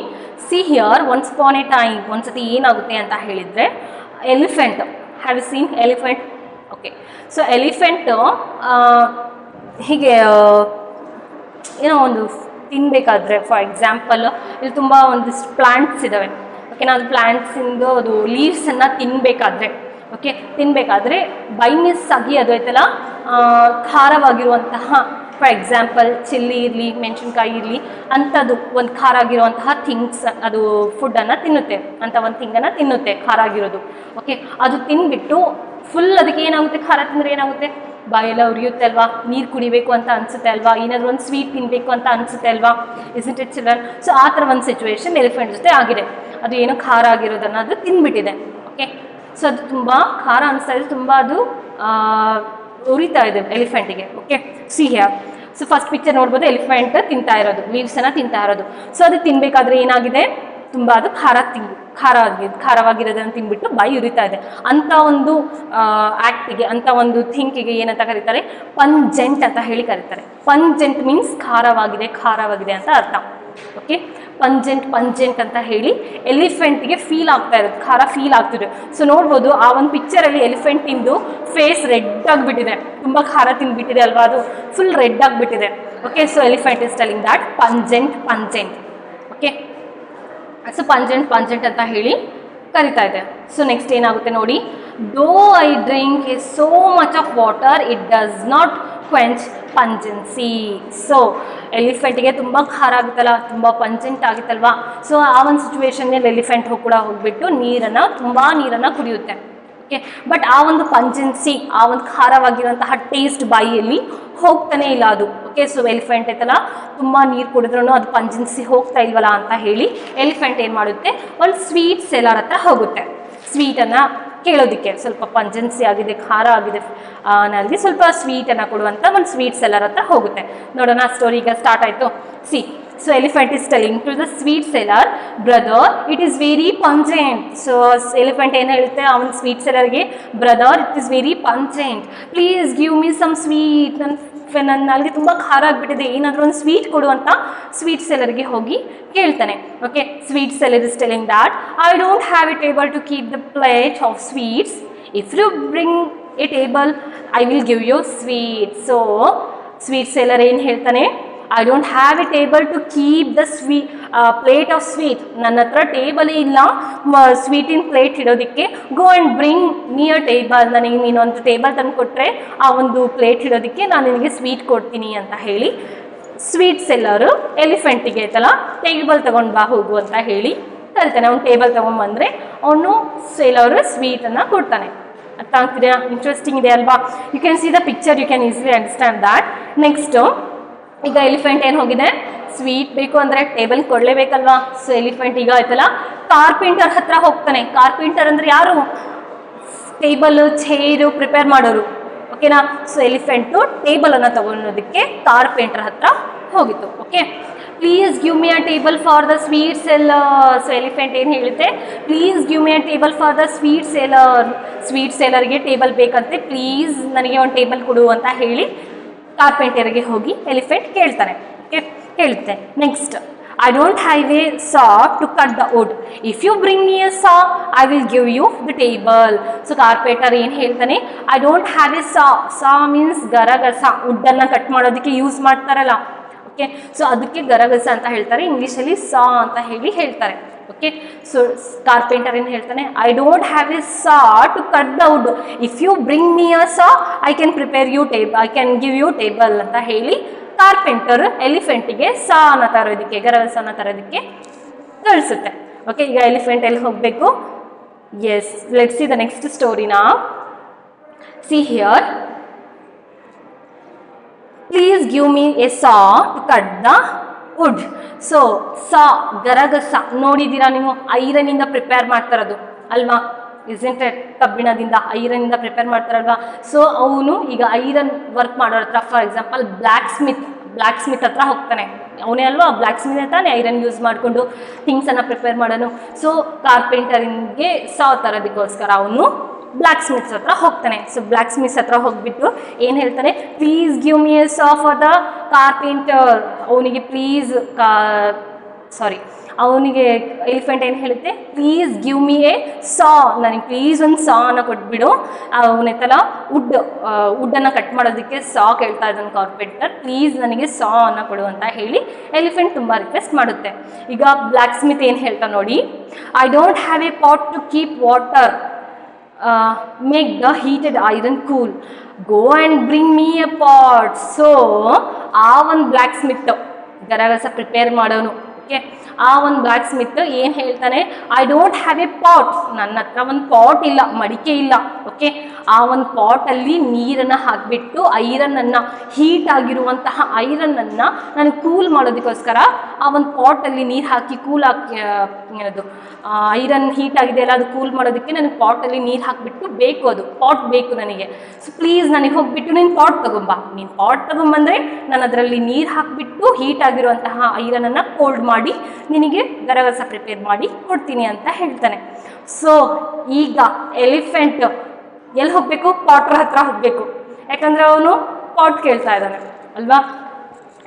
See here, once upon a time, once ಏನಾಗುತ್ತೆ ಅಂತ ಹೇಳಿದ್ರೆ elephant. Have you seen elephant? Okay, so elephant ಹೀಗೆ ಏನೋ ಒಂದು ತಿನ್ನಬೇಕಾದ್ರೆ, for example ಇಲ್ಲಿ ತುಂಬ ಒಂದಿಷ್ಟು plants ಇದ್ದಾವೆ. ಓಕೆ, ನಾವು ಪ್ಲಾಂಟ್ಸಿಂದು ಅದು ಲೀವ್ಸನ್ನು ತಿನ್ನಬೇಕಾದ್ರೆ ಬೈ ಮಿಸ್ ಆಗಿ ಅದು ಐತಲ್ಲ ಖಾರವಾಗಿರುವಂತಹ, ಫಾರ್ ಎಕ್ಸಾಂಪಲ್ ಚಿಲ್ಲಿ ಇರಲಿ, ಮೆಣಸಿನ್ಕಾಯಿ ಇರಲಿ, ಅಂಥದ್ದು ಒಂದು ಖಾರ ಆಗಿರುವಂತಹ ಥಿಂಗ್ಸ್, ಅದು ಫುಡ್ಡನ್ನು ತಿನ್ನುತ್ತೆ, ಅಂಥ ಒಂದು ಥಿಂಗನ್ನು ತಿನ್ನುತ್ತೆ ಖಾರ ಆಗಿರೋದು. ಓಕೆ, ಅದು ತಿನ್ಬಿಟ್ಟು ಫುಲ್ ಅದಕ್ಕೆ ಏನಾಗುತ್ತೆ, ಖಾರ ತಿಂದರೆ ಏನಾಗುತ್ತೆ, ಬಾಯೆಲ್ಲ ಉರಿಯುತ್ತೆ ಅಲ್ವಾ, ನೀರು ಕುಡಿಬೇಕು ಅಂತ ಅನಿಸುತ್ತೆ ಅಲ್ವಾ, ಏನಾದರೂ ಒಂದು ಸ್ವೀಟ್ ತಿನ್ನಬೇಕು ಅಂತ ಅನಿಸುತ್ತೆ ಅಲ್ವಾ, ಇಸ್ಂಟ್ ಇಟ್ ಚಿಲ್ಡ್ರನ್? ಸೊ ಆ ಥರ ಒಂದು ಸಿಚುವೇಶನ್ ಎಲಿಫೆಂಟ್ ಜೊತೆ ಆಗಿದೆ. ಅದು ಏನೋ ಖಾರ ಆಗಿರೋದನ್ನು ಅದು ತಿಂದ್ಬಿಟ್ಟಿದೆ. ಓಕೆ, ಸೊ ಅದು ತುಂಬ ಖಾರ ಅನಿಸ್ತಾ ಇದೆ, ತುಂಬ ಅದು ಉರಿತಾ ಇದೆ ಎಲಿಫೆಂಟಿಗೆ. Okay, see here. So first picture ನೋಡ್ಬೋದು, ಎಲಿಫೆಂಟ್ ತಿಂತಾ ಇರೋದು, ಲೀವ್ಸನ್ನು ತಿಂತಾ ಇರೋದು. ಸೊ ಅದು ತಿನ್ನಬೇಕಾದ್ರೆ ಏನಾಗಿದೆ, ತುಂಬ ಅದು ಖಾರವಾಗಿರೋದನ್ನು ತಿಂದ್ಬಿಟ್ಟು ಬಾಯಿ ಉರಿತಾ ಇದೆ. ಅಂಥ ಒಂದು ಆ್ಯಕ್ಟಿಗೆ, ಅಂಥ ಒಂದು ಥಿಂಕಿಗೆ ಏನಂತ ಕರೀತಾರೆ, ಪಂಜೆಂಟ್ ಅಂತ ಹೇಳಿ ಕರೀತಾರೆ. ಪಂಜೆಂಟ್ ಮೀನ್ಸ್ ಖಾರವಾಗಿದೆ ಅಂತ ಅರ್ಥ. ಓಕೆ, ಪಂಜೆಂಟ್ ಅಂತ ಹೇಳಿ ಎಲಿಫೆಂಟ್ಗೆ ಫೀಲ್ ಆಗ್ತಾ ಇರೋದು, ಖಾರ ಫೀಲ್ ಆಗ್ತಿದೆ. ಸೊ ನೋಡ್ಬೋದು ಆ ಒಂದು ಪಿಕ್ಚರಲ್ಲಿ ಎಲಿಫೆಂಟಿಂದು ಫೇಸ್ ರೆಡ್ ಆಗಿಬಿಟ್ಟಿದೆ, ತುಂಬ ಖಾರ ತಿಂದ್ಬಿಟ್ಟಿದೆ ಅಲ್ವಾ, ಅದು ಫುಲ್ ರೆಡ್ ಆಗಿಬಿಟ್ಟಿದೆ. Okay, so elephant is telling that pungent. Okay, so pungent ಅಂತ ಹೇಳಿ ಕರಿತಾ ಇದೆ. ಸೊ ನೆಕ್ಸ್ಟ್ ಏನಾಗುತ್ತೆ ನೋಡಿ, though I drink a so much of water it does not quench pungency. So ಎಲಿಫೆಂಟಿಗೆ ತುಂಬ ಖಾರ ಆಗುತ್ತಲ್ಲ, ತುಂಬ ಪಂಜೆಂಟ್ ಆಗುತ್ತಲ್ವಾ. ಸೊ ಆ ಒಂದು ಸಿಚುವೇಶನ್ನಲ್ಲಿ ಎಲಿಫೆಂಟ್ ಕೂಡ ಹೋಗ್ಬಿಟ್ಟು ತುಂಬ ನೀರನ್ನು ಕುಡಿಯುತ್ತೆ. ಓಕೆ, ಬಟ್ ಆ ಒಂದು ಪಂಜೆನ್ಸಿ, ಆ ಒಂದು ಖಾರವಾಗಿರುವಂತಹ ಟೇಸ್ಟ್ ಬಾಯಿಯಲ್ಲಿ ಹೋಗ್ತಾನೆ ಇಲ್ಲ ಅದು. ಓಕೆ, ಸೊ ಎಲಿಫೆಂಟ್ ಐತಲ್ಲ, ತುಂಬ ನೀರು ಕುಡಿದ್ರೂ ಅದು ಪಂಜೆನ್ಸಿ ಹೋಗ್ತಾ ಇಲ್ವಲ್ಲ ಅಂತ ಹೇಳಿ ಎಲಿಫೆಂಟ್ ಏನು ಮಾಡುತ್ತೆ, ಒಂದು ಸ್ವೀಟ್ ಸೆಲ್ಲರ್ ಹತ್ರ ಹೋಗುತ್ತೆ. ಸ್ವೀಟನ್ನು ಕೇಳೋದಕ್ಕೆ, ಸ್ವಲ್ಪ ಪಂಜೆನ್ಸಿ ಆಗಿದೆ, ಖಾರ ಆಗಿದೆ, ನನಗೆ ಸ್ವಲ್ಪ ಸ್ವೀಟನ್ನು ಕೊಡುವಂಥ ಒಂದು ಸ್ವೀಟ್ ಸೆಲ್ಲರ್ ಹತ್ರ ಹೋಗುತ್ತೆ. ನೋಡೋಣ, ಸ್ಟೋರಿ ಈಗ ಸ್ಟಾರ್ಟ್ ಆಯಿತು. C, so elephant is telling to the sweet seller, brother it is very pungent. So elephant ಏನು ಹೇಳುತ್ತೆ ಆ ಒಂದು ಸ್ವೀಟ್ ಸೆಲ್ಲರ್ಗೆ, brother it is very pungent, please give me some sweet, ನನ್ನ ನಾಲ್ಗೆ ತುಂಬ ಖಾರ ಆಗಿಬಿಟ್ಟಿದೆ, ಏನಾದರೂ ಒಂದು ಸ್ವೀಟ್ ಕೊಡು ಅಂತ ಸ್ವೀಟ್ ಸೆಲ್ಲರ್ಗೆ ಹೋಗಿ ಕೇಳ್ತಾನೆ. Okay, sweet seller is telling that I don't have a table to keep the plate of sweets, if you bring a table I will give you sweet. So sweet seller ಏನು ಹೇಳ್ತಾನೆ, I don't have a table to keep the plate of sweet, ನನ್ನ ಹತ್ರ ಟೇಬಲೇ ಇಲ್ಲ ಸ್ವೀಟಿನ plate ಇಡೋದಕ್ಕೆ, go and bring me a table, ನನಗೆ ನೀನೊಂದು ಟೇಬಲ್ ತಂದು ಕೊಟ್ಟರೆ ಆ ಒಂದು ಪ್ಲೇಟ್ ಇಡೋದಕ್ಕೆ ನಾನು ನಿನಗೆ ಸ್ವೀಟ್ ಕೊಡ್ತೀನಿ ಅಂತ ಹೇಳಿ ಸ್ವೀಟ್ ಸೆಲ್ಲರು ಎಲಿಫೆಂಟಿಗೆ ಐತಲ್ಲ ಟೇಬಲ್ ತೊಗೊಂಡು ಬಾ ಹೋಗು ಅಂತ ಹೇಳಿ ಕರಿತಾನೆ. ಅವ್ನು ಟೇಬಲ್ ತೊಗೊಂಡ್ಬಂದರೆ ಅವನು ಸೆಲ್ಲರು ಸ್ವೀಟನ್ನು ಕೊಡ್ತಾನೆ. ಅರ್ಥ ಆಗ್ತಿದೆಯಾ? ಇಂಟ್ರೆಸ್ಟಿಂಗ್ ಇದೆ ಅಲ್ವಾ? You can see the picture, you can easily understand that. Next, ಈಗ ಎಲಿಫೆಂಟ್ ಏನು ಹೋಗಿದೆ, ಸ್ವೀಟ್ ಬೇಕು ಅಂದರೆ ಟೇಬಲ್ ಕೊಡಲೇಬೇಕಲ್ವಾ. ಸೊ ಎಲಿಫೆಂಟ್ ಈಗ ಆಯ್ತಲ್ಲ ಕಾರ್ಪೆಂಟರ್ ಹತ್ರ ಹೋಗ್ತಾನೆ. ಕಾರ್ಪೆಂಟರ್ ಅಂದರೆ ಯಾರು? ಟೇಬಲು, ಚೇರು ಪ್ರಿಪೇರ್ ಮಾಡೋರು. ಓಕೆನಾ? ಸೊ ಎಲಿಫೆಂಟು ಟೇಬಲನ್ನು ತಗೊಳೋದಕ್ಕೆ ಕಾರ್ಪೆಂಟರ್ ಹತ್ರ ಹೋಗಿತ್ತು. Okay, please give me a table for the sweet seller. So elephant ಏನು ಹೇಳುತ್ತೆ, please give me a table for the sweet seller. Sweet ಸೆಲ್ಲರ್ಗೆ ಟೇಬಲ್ ಬೇಕಂತೆ, ಪ್ಲೀಸ್ ನನಗೆ ಒಂದು ಟೇಬಲ್ ಕೊಡು ಅಂತ ಹೇಳಿ ಕಾರ್ಪೆಂಟರ್ಗೆ ಹೋಗಿ ಎಲಿಫೆಂಟ್ ಕೇಳ್ತಾನೆ. ಓಕೆ, ಹೇಳುತ್ತೆ. Next, I don't have a saw to cut the wood, if you bring me a saw I will give you the table. So carpenter ಏನು ಹೇಳ್ತಾನೆ, I don't have a saw means ಗರಗಸ, ವುಡ್ಡನ್ನು ಕಟ್ ಮಾಡೋದಕ್ಕೆ use ಮಾಡ್ತಾರಲ್ಲ. Okay, so ಅದಕ್ಕೆ ಗರಗಸ ಅಂತ ಹೇಳ್ತಾರೆ, ಇಂಗ್ಲೀಷಲ್ಲಿ ಸಾ ಅಂತ ಹೇಳಿ ಹೇಳ್ತಾರೆ. ಓಕೆ, ಸೊ ಕಾರ್ಪೆಂಟರ್ ಏನು ಹೇಳ್ತಾನೆ, I don't have a saw to cut the wood, if you bring me a saw I can prepare you table, I can give you table ಅಂತ ಹೇಳಿ ಕಾರ್ಪೆಂಟರ್ ಎಲಿಫೆಂಟಿಗೆ ಸಾನ ತರೋದಕ್ಕೆ, ಗರಗಸನ ತರೋದಕ್ಕೆ ಕಳಿಸುತ್ತೆ. ಓಕೆ, ಈಗ ಎಲಿಫೆಂಟ್ ಎಲ್ಲಿ ಹೋಗಬೇಕು? Yes, let's see the next ಸ್ಟೋರಿನಾ. See here, please give me a saw to cut the wood. So saw ಗರಗಸ ನೋಡಿದ್ದೀರಾ ನೀವು, ಐರನಿಂದ ಪ್ರಿಪೇರ್ ಮಾಡ್ತಾರದು ಅಲ್ವಾ, ಇಸ್ಂಟ್ ಇಟ್? ಕಬ್ಬಿಣದಿಂದ, ಐರನಿಂದ ಪ್ರಿಪೇರ್ ಮಾಡ್ತಾರಲ್ವಾ. ಸೊ ಅವನು ಈಗ ಐರನ್ ವರ್ಕ್ ಮಾಡೋರ ಹತ್ರ, ಫಾರ್ ಎಕ್ಸಾಂಪಲ್ ಬ್ಲ್ಯಾಕ್ ಸ್ಮಿತ್ ಹತ್ರ ಹೋಗ್ತಾನೆ. ಅವನೇ ಅಲ್ವಾ ಬ್ಲ್ಯಾಕ್ ಸ್ಮಿತ್ ತಾನೆ ಐರನ್ ಯೂಸ್ ಮಾಡಿಕೊಂಡು ಥಿಂಗ್ಸನ್ನು ಪ್ರಿಪೇರ್ ಮಾಡೋನು. ಸೊ ಕಾರ್ಪೆಂಟರಿಂಗೆ ಸಾ ತರೋದಕ್ಕೋಸ್ಕರ ಅವನು ಬ್ಲ್ಯಾಕ್ ಸ್ಮಿತ್ಸ್ ಹತ್ರ ಹೋಗ್ತಾನೆ. ಸೊ ಬ್ಲ್ಯಾಕ್ ಸ್ಮಿತ್ಸ್ ಹತ್ರ ಹೋಗ್ಬಿಟ್ಟು ಏನು ಹೇಳ್ತಾನೆ, please give me a saw for the carpenter. ಅವನಿಗೆ ಅವನಿಗೆ ಎಲಿಫೆಂಟ್ ಏನು ಹೇಳುತ್ತೆ, ಪ್ಲೀಸ್ ಗಿವ್ ಮಿ ಎ ಸಾ, ನನಗೆ ಪ್ಲೀಸ್ ಒಂದು ಸಾನ ಕೊಟ್ಬಿಡು. ಅವನೈತಲ್ಲ ವುಡ್ಡನ್ನು ಕಟ್ ಮಾಡೋದಕ್ಕೆ ಸಾ ಕೇಳ್ತಾ ಇದ್ದಾನೆ ಕಾರ್ಪೆಂಟರ್, ಪ್ಲೀಸ್ ನನಗೆ ಸಾ ಅನ್ನ ಕೊಡು ಅಂತ ಹೇಳಿ ಎಲಿಫೆಂಟ್ ತುಂಬ ರಿಕ್ವೆಸ್ಟ್ ಮಾಡುತ್ತೆ. ಈಗ ಬ್ಲ್ಯಾಕ್ ಸ್ಮಿತ್ ಏನು ಹೇಳ್ತಾ ನೋಡಿ, I don't have a pot to keep water, make the heated iron cool, go and bring me a pot. So ಆ ಒಂದು ಬ್ಲ್ಯಾಕ್ ಸ್ಮಿತ್ ಗರಗಸ ಪ್ರಿಪೇರ್ ಮಾಡೋನು. ಓಕೆ, ಆ ಒಂದು ಬ್ಲ್ಯಾಕ್ ಸ್ಮಿತ್ ಏನು ಹೇಳ್ತಾನೆ, I don't have a pot, ನನ್ನ ಹತ್ರ ಒಂದು ಪಾಟ್ ಇಲ್ಲ, ಮಡಿಕೆ ಇಲ್ಲ. ಓಕೆ, ಆ ಒಂದು ಪಾಟಲ್ಲಿ ನೀರನ್ನು ಹಾಕಿಬಿಟ್ಟು ಐರನ್ನನ್ನು, ಹೀಟ್ ಆಗಿರುವಂತಹ ಐರನ್ನನ್ನು ನಾನು ಕೂಲ್ ಮಾಡೋದಕ್ಕೋಸ್ಕರ ಆ ಒಂದು ಪಾಟಲ್ಲಿ ನೀರು ಹಾಕಿ ಕೂಲ್ ಹಾಕಿ, ಅದು ಐರನ್ ಹೀಟ್ ಆಗಿದೆಯಲ್ಲ ಅದು ಕೂಲ್ ಮಾಡೋದಕ್ಕೆ ನನಗೆ ಪಾಟಲ್ಲಿ ನೀರು ಹಾಕಿಬಿಟ್ಟು ಬೇಕು, ಅದು ಪಾಟ್ ಬೇಕು ನನಗೆ. ಸೊ ಪ್ಲೀಸ್ ನನಗೆ ಹೋಗಿಬಿಟ್ಟು ನೀನು ಪಾಟ್ ತೊಗೊಂಬಾ, ನೀನು ಪಾಟ್ ತೊಗೊಂಬಂದರೆ ನಾನು ಅದರಲ್ಲಿ ನೀರು ಹಾಕಿಬಿಟ್ಟು ಹೀಟ್ ಆಗಿರುವಂತಹ ಐರನನ್ನು ಕೋಲ್ಡ್ ಮಾಡಿ ನಿನಗೆ ಗರಗಸ ಪ್ರಿಪೇರ್ ಮಾಡಿ ಕೊಡ್ತೀನಿ ಅಂತ ಹೇಳ್ತಾನೆ. ಸೊ ಈಗ ಎಲಿಫೆಂಟ್ ಎಲ್ಲಿ ಹೋಗಬೇಕು? ಪಾಟ್ರ್ ಹತ್ರ ಹೋಗಬೇಕು, ಯಾಕಂದರೆ ಅವನು ಪಾಟ್ ಕೇಳ್ತಾ ಇದ್ದಾನೆ ಅಲ್ವಾ.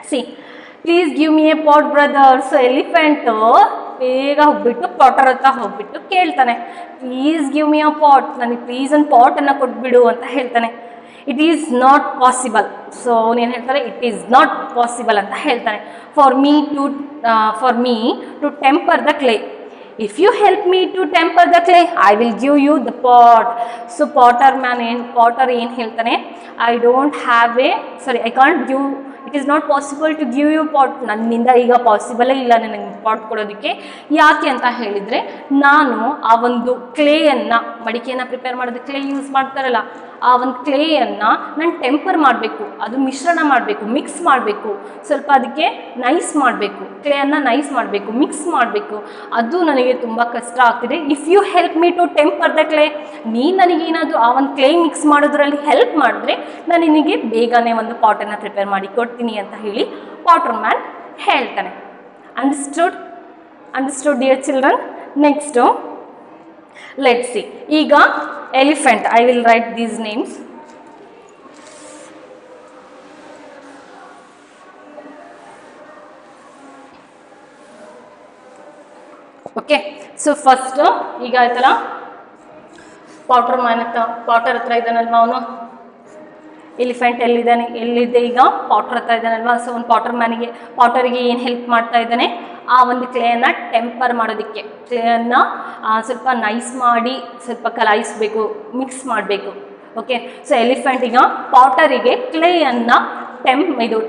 See, please give me a pot brother. So elephant ಬೇಗ ಹೋಗ್ಬಿಟ್ಟು ಪಾಟರ್ ಹತ್ರ ಹೋಗ್ಬಿಟ್ಟು ಕೇಳ್ತಾನೆ, please give me a pot, ನನಗೆ ಪ್ಲೀಸ್ ಒಂದು ಪಾಟನ್ನು ಕೊಟ್ಬಿಡು ಅಂತ ಹೇಳ್ತಾನೆ. It is not possible. So ಅವನೇನು ಹೇಳ್ತಾರೆ, ಇಟ್ ಈಸ್ ನಾಟ್ ಪಾಸಿಬಲ್ ಅಂತ ಹೇಳ್ತಾನೆ. For me to temper the clay, If you help me to temper the clay, I will give you the pot. So potter ಏನು ಹೇಳ್ತಾನೆ, I don't have a, sorry, I can't give, it is not possible to give you pot. ನನ್ನಿಂದ ಈಗ ಪಾಸಿಬಲೇ ಇಲ್ಲ ನನಗೆ pot ಕೊಡೋದಕ್ಕೆ. ಯಾಕೆ ಅಂತ ಹೇಳಿದರೆ, ನಾನು ಆ ಒಂದು ಕ್ಲೇಯನ್ನು, ಮಡಿಕೆಯನ್ನು ಪ್ರಿಪೇರ್ ಮಾಡೋದಕ್ಕೆ ಕ್ಲೇ ಯೂಸ್ ಮಾಡ್ತಾರಲ್ಲ, ಆ ಒಂದು ಕ್ಲೇಯನ್ನು ನಾನು ಟೆಂಪರ್ ಮಾಡಬೇಕು, ಅದು ಮಿಶ್ರಣ ಮಾಡಬೇಕು, ಮಿಕ್ಸ್ ಮಾಡಬೇಕು, ಸ್ವಲ್ಪ ಅದಕ್ಕೆ ನೈಸ್ ಮಾಡಬೇಕು, ಕ್ಲೇಯನ್ನು ನೈಸ್ ಮಾಡಬೇಕು, ಮಿಕ್ಸ್ ಮಾಡಬೇಕು. ಅದು ನನಗೆ ತುಂಬ ಕಷ್ಟ ಆಗ್ತಿದೆ. If you help me to temper the clay, ನೀನು ನನಗೇನಾದರೂ ಆ ಒಂದು ಕ್ಲೇ ಮಿಕ್ಸ್ ಮಾಡೋದ್ರಲ್ಲಿ ಹೆಲ್ಪ್ ಮಾಡಿದ್ರೆ ನಾನು ನಿನಗೆ ಬೇಗನೆ ಒಂದು ಪಾಟನ್ನು ಪ್ರಿಪೇರ್ ಮಾಡಿ ಕೊಡ್ತೀನಿ ಅಂತ ಹೇಳಿ ಪಾಟರ್ ಮ್ಯಾನ್ ಹೇಳ್ತಾನೆ. Understood dear children. Next let's see. ಈಗ elephant, I will write these names. Okay, so first ಈಗ ಆಯ್ತಲ್ಲ, ಪಾಟರ್ ಹತ್ರ ಇದ್ದಾನಲ್ವ ಅವನು. ಎಲಿಫೆಂಟ್ ಎಲ್ಲಿದೆ ಈಗ, ಪಾಟರ್ ಹತ್ರ ಇದ್ದಾನಲ್ವ. ಸೊ ಒಂದು ಪಾಟರಿಗೆ ಏನು ಹೆಲ್ಪ್ ಮಾಡ್ತಾ ಇದ್ದಾನೆ, ಆ ಒಂದು ಕ್ಲೇಯನ್ನು ಟೆಂಪರ್ ಮಾಡೋದಕ್ಕೆ, ಕ್ಲೇಯನ್ನು ಸ್ವಲ್ಪ ನೈಸ್ ಮಾಡಿ ಸ್ವಲ್ಪ ಕಲಾಯಿಸಬೇಕು, ಮಿಕ್ಸ್ ಮಾಡಬೇಕು. ಓಕೆ, ಸೊ ಎಲಿಫೆಂಟ್ ಈಗ ಪಾಟರಿಗೆ ಕ್ಲೇಯನ್ನು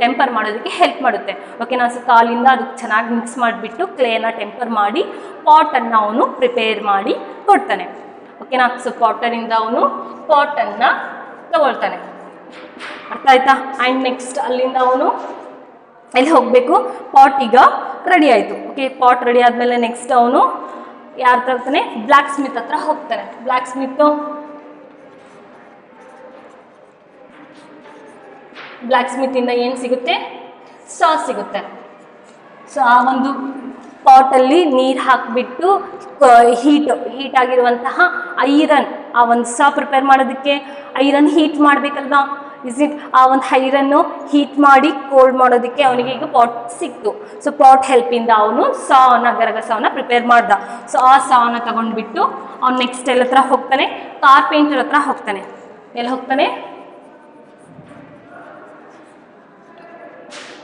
ಟೆಂಪರ್ ಮಾಡೋದಕ್ಕೆ ಹೆಲ್ಪ್ ಮಾಡುತ್ತೆ. ಓಕೆನಾ. ಸೊ ಕಾಲಿಂದ ಅದಕ್ಕೆ ಚೆನ್ನಾಗಿ ಮಿಕ್ಸ್ ಮಾಡಿಬಿಟ್ಟು ಕ್ಲೇಯನ್ನು ಟೆಂಪರ್ ಮಾಡಿ ಪಾಟನ್ನು ಅವನು ಪ್ರಿಪೇರ್ ಮಾಡಿ ಕೊಡ್ತಾನೆ. ಓಕೆನಾ. ಸೊ ಪಾಟರಿಂದ ಅವನು ಪಾಟನ್ನು ತಗೊಳ್ತಾನೆ. ಅರ್ಥ ಆಯ್ತಾ. ಆ್ಯಂಡ್ ನೆಕ್ಸ್ಟ್ ಅಲ್ಲಿಂದ ಅವನು ಎಲ್ಲಿ ಹೋಗಬೇಕು, ಪಾಟ್ ಈಗ ರೆಡಿ ಆಯಿತು. ಓಕೆ, ಪಾಟ್ ರೆಡಿ ಆದಮೇಲೆ ನೆಕ್ಸ್ಟ್ ಅವನು ಯಾರ ಹತ್ರ ಹೋಗ್ತಾನೆ, ಬ್ಲ್ಯಾಕ್ ಸ್ಮಿತ್ ಹತ್ರ ಹೋಗ್ತಾನೆ. ಬ್ಲ್ಯಾಕ್ ಸ್ಮಿತ್ತಿಂದ ಏನು ಸಿಗುತ್ತೆ, ಸ್ಟ್ರಾ ಸಿಗುತ್ತೆ. ಸೊ ಆ ಒಂದು ಪಾಟಲ್ಲಿ ನೀರು ಹಾಕಿಬಿಟ್ಟು ಹೀಟ್ ಆಗಿರುವಂತಹ ಐರನ್, ಆ ಒಂದು ಸ್ಟ್ರಾ ಪ್ರಿಪೇರ್ ಮಾಡೋದಕ್ಕೆ ಐರನ್ ಹೀಟ್ ಮಾಡಬೇಕಲ್ವಾ. ಆ ಒಂದು ಐರನ್ನು ಹೀಟ್ ಮಾಡಿ ಕೋಲ್ಡ್ ಮಾಡೋದಕ್ಕೆ ಅವನಿಗೆ ಈಗ ಪಾಟ್ ಸಿಕ್ತು. ಸೊ ಪಾಟ್ ಹೆಲ್ಪಿಂದ ಅವನು ಗರಗಸವನ್ನ ಪ್ರಿಪೇರ್ ಮಾಡ್ದ. ಸೊ ಆ ಸಾವನ್ನ ತಗೊಂಡ್ಬಿಟ್ಟು ಅವ್ನು ನೆಕ್ಸ್ಟ್ ಎಲ್ಲ ಹತ್ರ ಹೋಗ್ತಾನೆ, ಕಾರ್ಪೆಂಟರ್ ಹತ್ರ ಹೋಗ್ತಾನೆ. ಎಲ್ಲಿ ಹೋಗ್ತಾನೆ,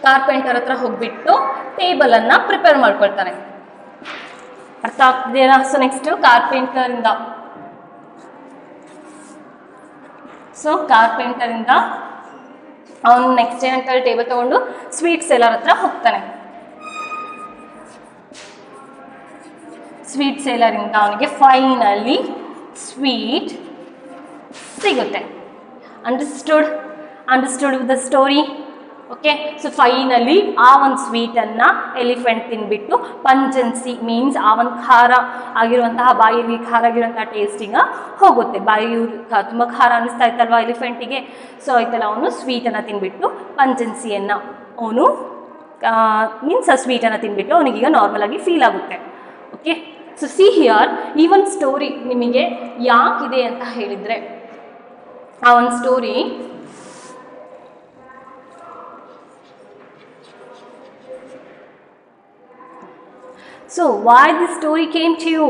ಕಾರ್ಪೆಂಟರ್ ಹತ್ರ ಹೋಗ್ಬಿಟ್ಟು ಟೇಬಲನ್ನು ಪ್ರಿಪೇರ್ ಮಾಡ್ಕೊಳ್ತಾನೆ. ಅರ್ಥ ಆಗ್ತಿದೆಯಾ. ಸೊ ನೆಕ್ಸ್ಟ್ ಕಾರ್ಪೆಂಟರಿಂದ ಅವನು ನೆಕ್ಸ್ಟ್ ಏನಂತ ಟೇಬಲ್ ತಗೊಂಡು ಸ್ವೀಟ್ ಸೇಲರ್ ಹತ್ರ ಹೋಗ್ತಾನೆ. ಸ್ವೀಟ್ ಸೇಲರಿಂದ ಅವನಿಗೆ ಫೈನಲಿ ಸ್ವೀಟ್ ಸಿಗುತ್ತೆ. Understood with the story. Okay, so finally ಆ ಒಂದು ಸ್ವೀಟನ್ನು ಎಲಿಫೆಂಟ್ ತಿನ್ಬಿಟ್ಟು ಪಂಜೆನ್ಸಿ ಮೀನ್ಸ್ ಆ ಒಂದು ಖಾರ ಆಗಿರುವಂತಹ, ಬಾಯಲ್ಲಿ ಖಾರ ಆಗಿರುವಂತಹ ಟೇಸ್ಟಿಂಗ ಹೋಗುತ್ತೆ. ಬಾಯಿ ತುಂಬ ಖಾರ ಅನ್ನಿಸ್ತಾ ಇತ್ತಲ್ವ ಎಲಿಫೆಂಟಿಗೆ. ಸೊ ಆಯ್ತಲ್ಲ, ಅವನು ಸ್ವೀಟನ್ನು ತಿನ್ಬಿಟ್ಟು ಪಂಜೆನ್ಸಿಯನ್ನು ಅವನು ಮೀನ್ಸ್ ಆ ಸ್ವೀಟನ್ನು ತಿನ್ಬಿಟ್ಟು ಅವನಿಗೀಗ ನಾರ್ಮಲಾಗಿ ಫೀಲ್ ಆಗುತ್ತೆ. ಓಕೆ, ಸೊ ಸಿ ಹಿಯರ್, ಈ ಒಂದು ಸ್ಟೋರಿ ನಿಮಗೆ ಯಾಕಿದೆ ಅಂತ ಹೇಳಿದರೆ, ಆ ಒಂದು story so why this story came to you?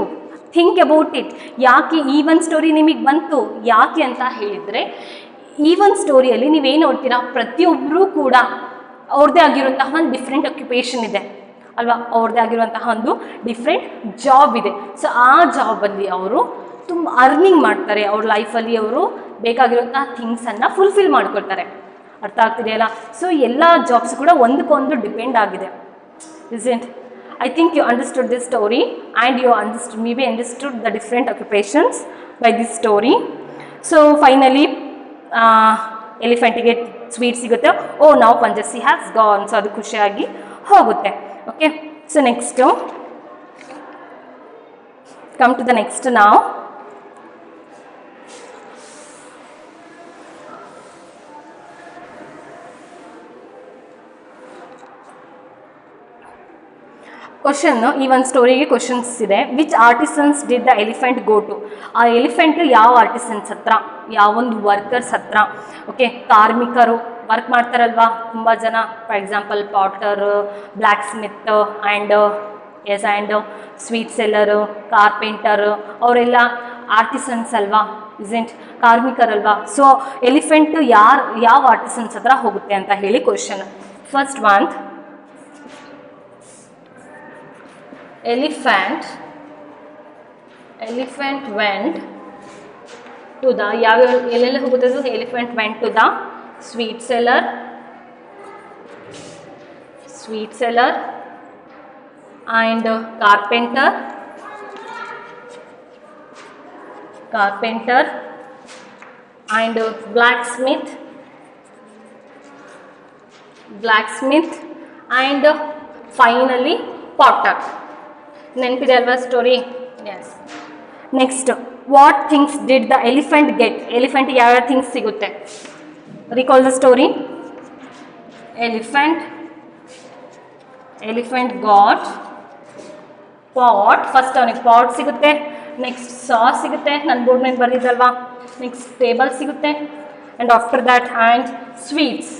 Think about it. ಯಾಕೆ ಈ ಒಂದು ಸ್ಟೋರಿ ನಿಮಗೆ ಬಂತು, ಯಾಕೆ ಅಂತ ಹೇಳಿದರೆ, ಈ ಒಂದು ಸ್ಟೋರಿಯಲ್ಲಿ ನೀವೇನು ನೋಡ್ತೀರಾ, ಪ್ರತಿಯೊಬ್ಬರೂ ಕೂಡ ಅವ್ರದ್ದೇ ಆಗಿರುವಂತಹ ಒಂದು ಡಿಫ್ರೆಂಟ್ ಆಕ್ಯುಪೇಷನ್ ಇದೆ ಅಲ್ವಾ, ಅವ್ರದ್ದೇ ಆಗಿರುವಂತಹ ಒಂದು ಡಿಫ್ರೆಂಟ್ ಜಾಬ್ ಇದೆ. ಸೊ ಆ ಜಾಬಲ್ಲಿ ಅವರು ತುಂಬ ಅರ್ನಿಂಗ್ ಮಾಡ್ತಾರೆ, ಅವ್ರ ಲೈಫಲ್ಲಿ ಅವರು ಬೇಕಾಗಿರುವಂತಹ ಥಿಂಗ್ಸನ್ನು ಫುಲ್ಫಿಲ್ ಮಾಡ್ಕೊಳ್ತಾರೆ. ಅರ್ಥ ಆಗ್ತಿದೆಯಲ್ಲ. ಸೊ ಎಲ್ಲ ಜಾಬ್ಸ್ ಕೂಡ ಒಂದಕ್ಕೊಂದು ಡಿಪೆಂಡ್ ಆಗಿದೆ. Isn't? I think you understood this story and you maybe understood the different occupations by this story. So finally elephant ಗೆ ಸ್ವೀಟ್ ಸಿಗುತ್ತೆ. ಓ ನಾವು ಪಂಜಸಿ ಹ್ಯಾಸ್ ಗಾನ್. ಸೊ ಅದು ಖುಷಿಯಾಗಿ ಹೋಗುತ್ತೆ. Okay, so next come to the next ನಾವು. Question, ಈ ಒಂದು ಸ್ಟೋರಿಗೆ ಕ್ವಶನ್ಸ್ ಇದೆ. Which artisans did the elephant go to? ಆ ಎಲಿಫೆಂಟ್ ಯಾವ ಆರ್ಟಿಸನ್ಸ್ ಹತ್ರ, ಯಾವೊಂದು ವರ್ಕರ್ಸ್ ಹತ್ರ? ಓಕೆ, ಕಾರ್ಮಿಕರು ವರ್ಕ್ ಮಾಡ್ತಾರಲ್ವಾ ತುಂಬ ಜನ, for example potter, blacksmith and sweet seller, carpenter, ಅವರೆಲ್ಲ ಆರ್ಟಿಸನ್ಸ್ ಅಲ್ವಾ, ಇಸೆಂಟ್? ಕಾರ್ಮಿಕರಲ್ವಾ. ಸೊ ಎಲಿಫೆಂಟ್ ಯಾವ ಆರ್ಟಿಸನ್ಸ್ ಹತ್ರ ಹೋಗುತ್ತೆ ಅಂತ ಹೇಳಿ question. First one, elephant elephant went to the ಯಾವ್ಯಾವ ಎಲ್ಲೆಲ್ಲ ಹೋಗುತ್ತದು elephant went to the sweet seller and carpenter and blacksmith and finally potter. ನೆನಪಿದೆ ಅಲ್ವಾ story? Yes. Next, what things did the elephant get? Elephant ಯಾವ things ಸಿಗುತ್ತೆ? Recall the story. Elephant got pot. First ಅವನಿಗೆ pot ಸಿಗುತ್ತೆ, next ಸಾ ಸಿಗುತ್ತೆ, ನನ್ನ board ಮೇಲೆ ಬರೆದಿದ್ದಲ್ವಾ. Next table ಸಿಗುತ್ತೆ, and after that and sweets.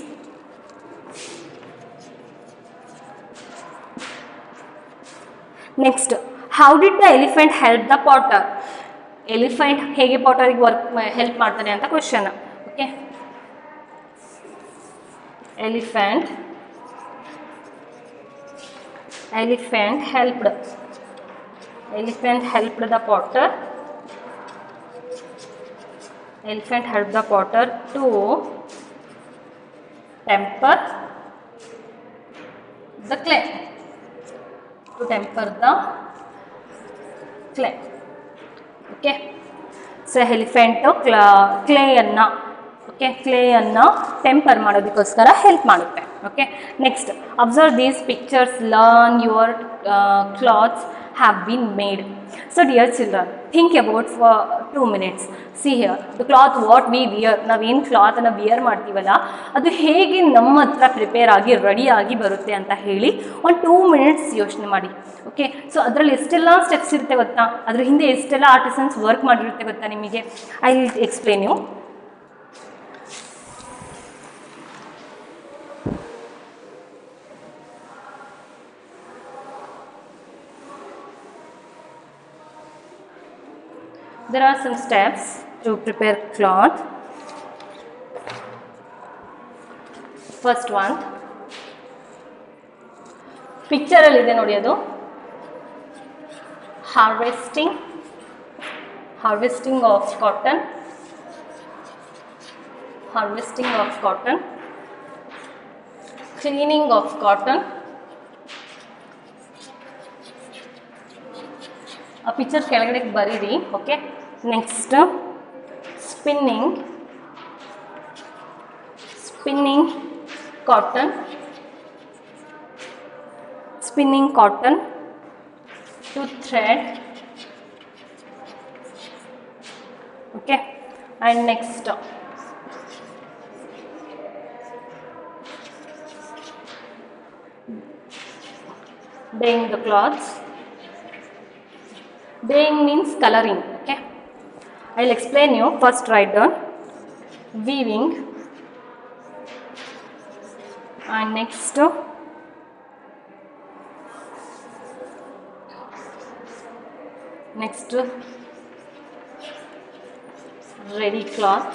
Next, how did the elephant help the Potter? Elephant ಹೇಗೆ ಪಾಟರಿಗೆ help ಮಾಡ್ತಾನೆ ಅಂತ question. Okay, elephant helped the potter. Elephant helped the potter to temper the clay. Okay, so elephant clay anna, okay, clay anna temper ಮಾಡೋದಕ್ಕೋಸ್ಕರ help ಮಾಡುತ್ತೆ. Okay, next, observe these pictures, learn your clothes have been made. So dear children, think about for 2 minutes. See here, the cloth what we wear, ನಾವೇನು cloth ಅನ್ನು wear ಮಾಡ್ತೀವಲ್ಲ ಅದು ಹೇಗೆ ನಮ್ಮ ಹತ್ರ prepare ಆಗಿ ರೆಡಿ ಆಗಿ ಬರುತ್ತೆ ಅಂತ ಹೇಳಿ ಒಂದು 2 minutes ಯೋಚನೆ ಮಾಡಿ. ಓಕೆ, ಸೊ ಅದರಲ್ಲಿ ಎಷ್ಟೆಲ್ಲ ಸ್ಟೆಪ್ಸ್ ಇರುತ್ತೆ ಗೊತ್ತಾ? ಅದ್ರ ಹಿಂದೆ ಎಷ್ಟೆಲ್ಲ ಆರ್ಟಿಸನ್ಸ್ ವರ್ಕ್ ಮಾಡಿರುತ್ತೆ ಗೊತ್ತಾ ನಿಮಗೆ? I will explain you. There are some steps to prepare cloth. First one, picture ಅಲ್ಲಿ ಇದೆ ನೋಡಿ, ಅದು harvesting of cotton, cleaning of cotton. ಆ ಪಿಕ್ಚರ್ ಕೆಳಗಡೆ ಬರೀರಿ. Okay, next spinning cotton to thread. Okay, and next dyeing the cloths. Dyeing means coloring. Okay, I will explain you. First write down weaving, and next ready cloth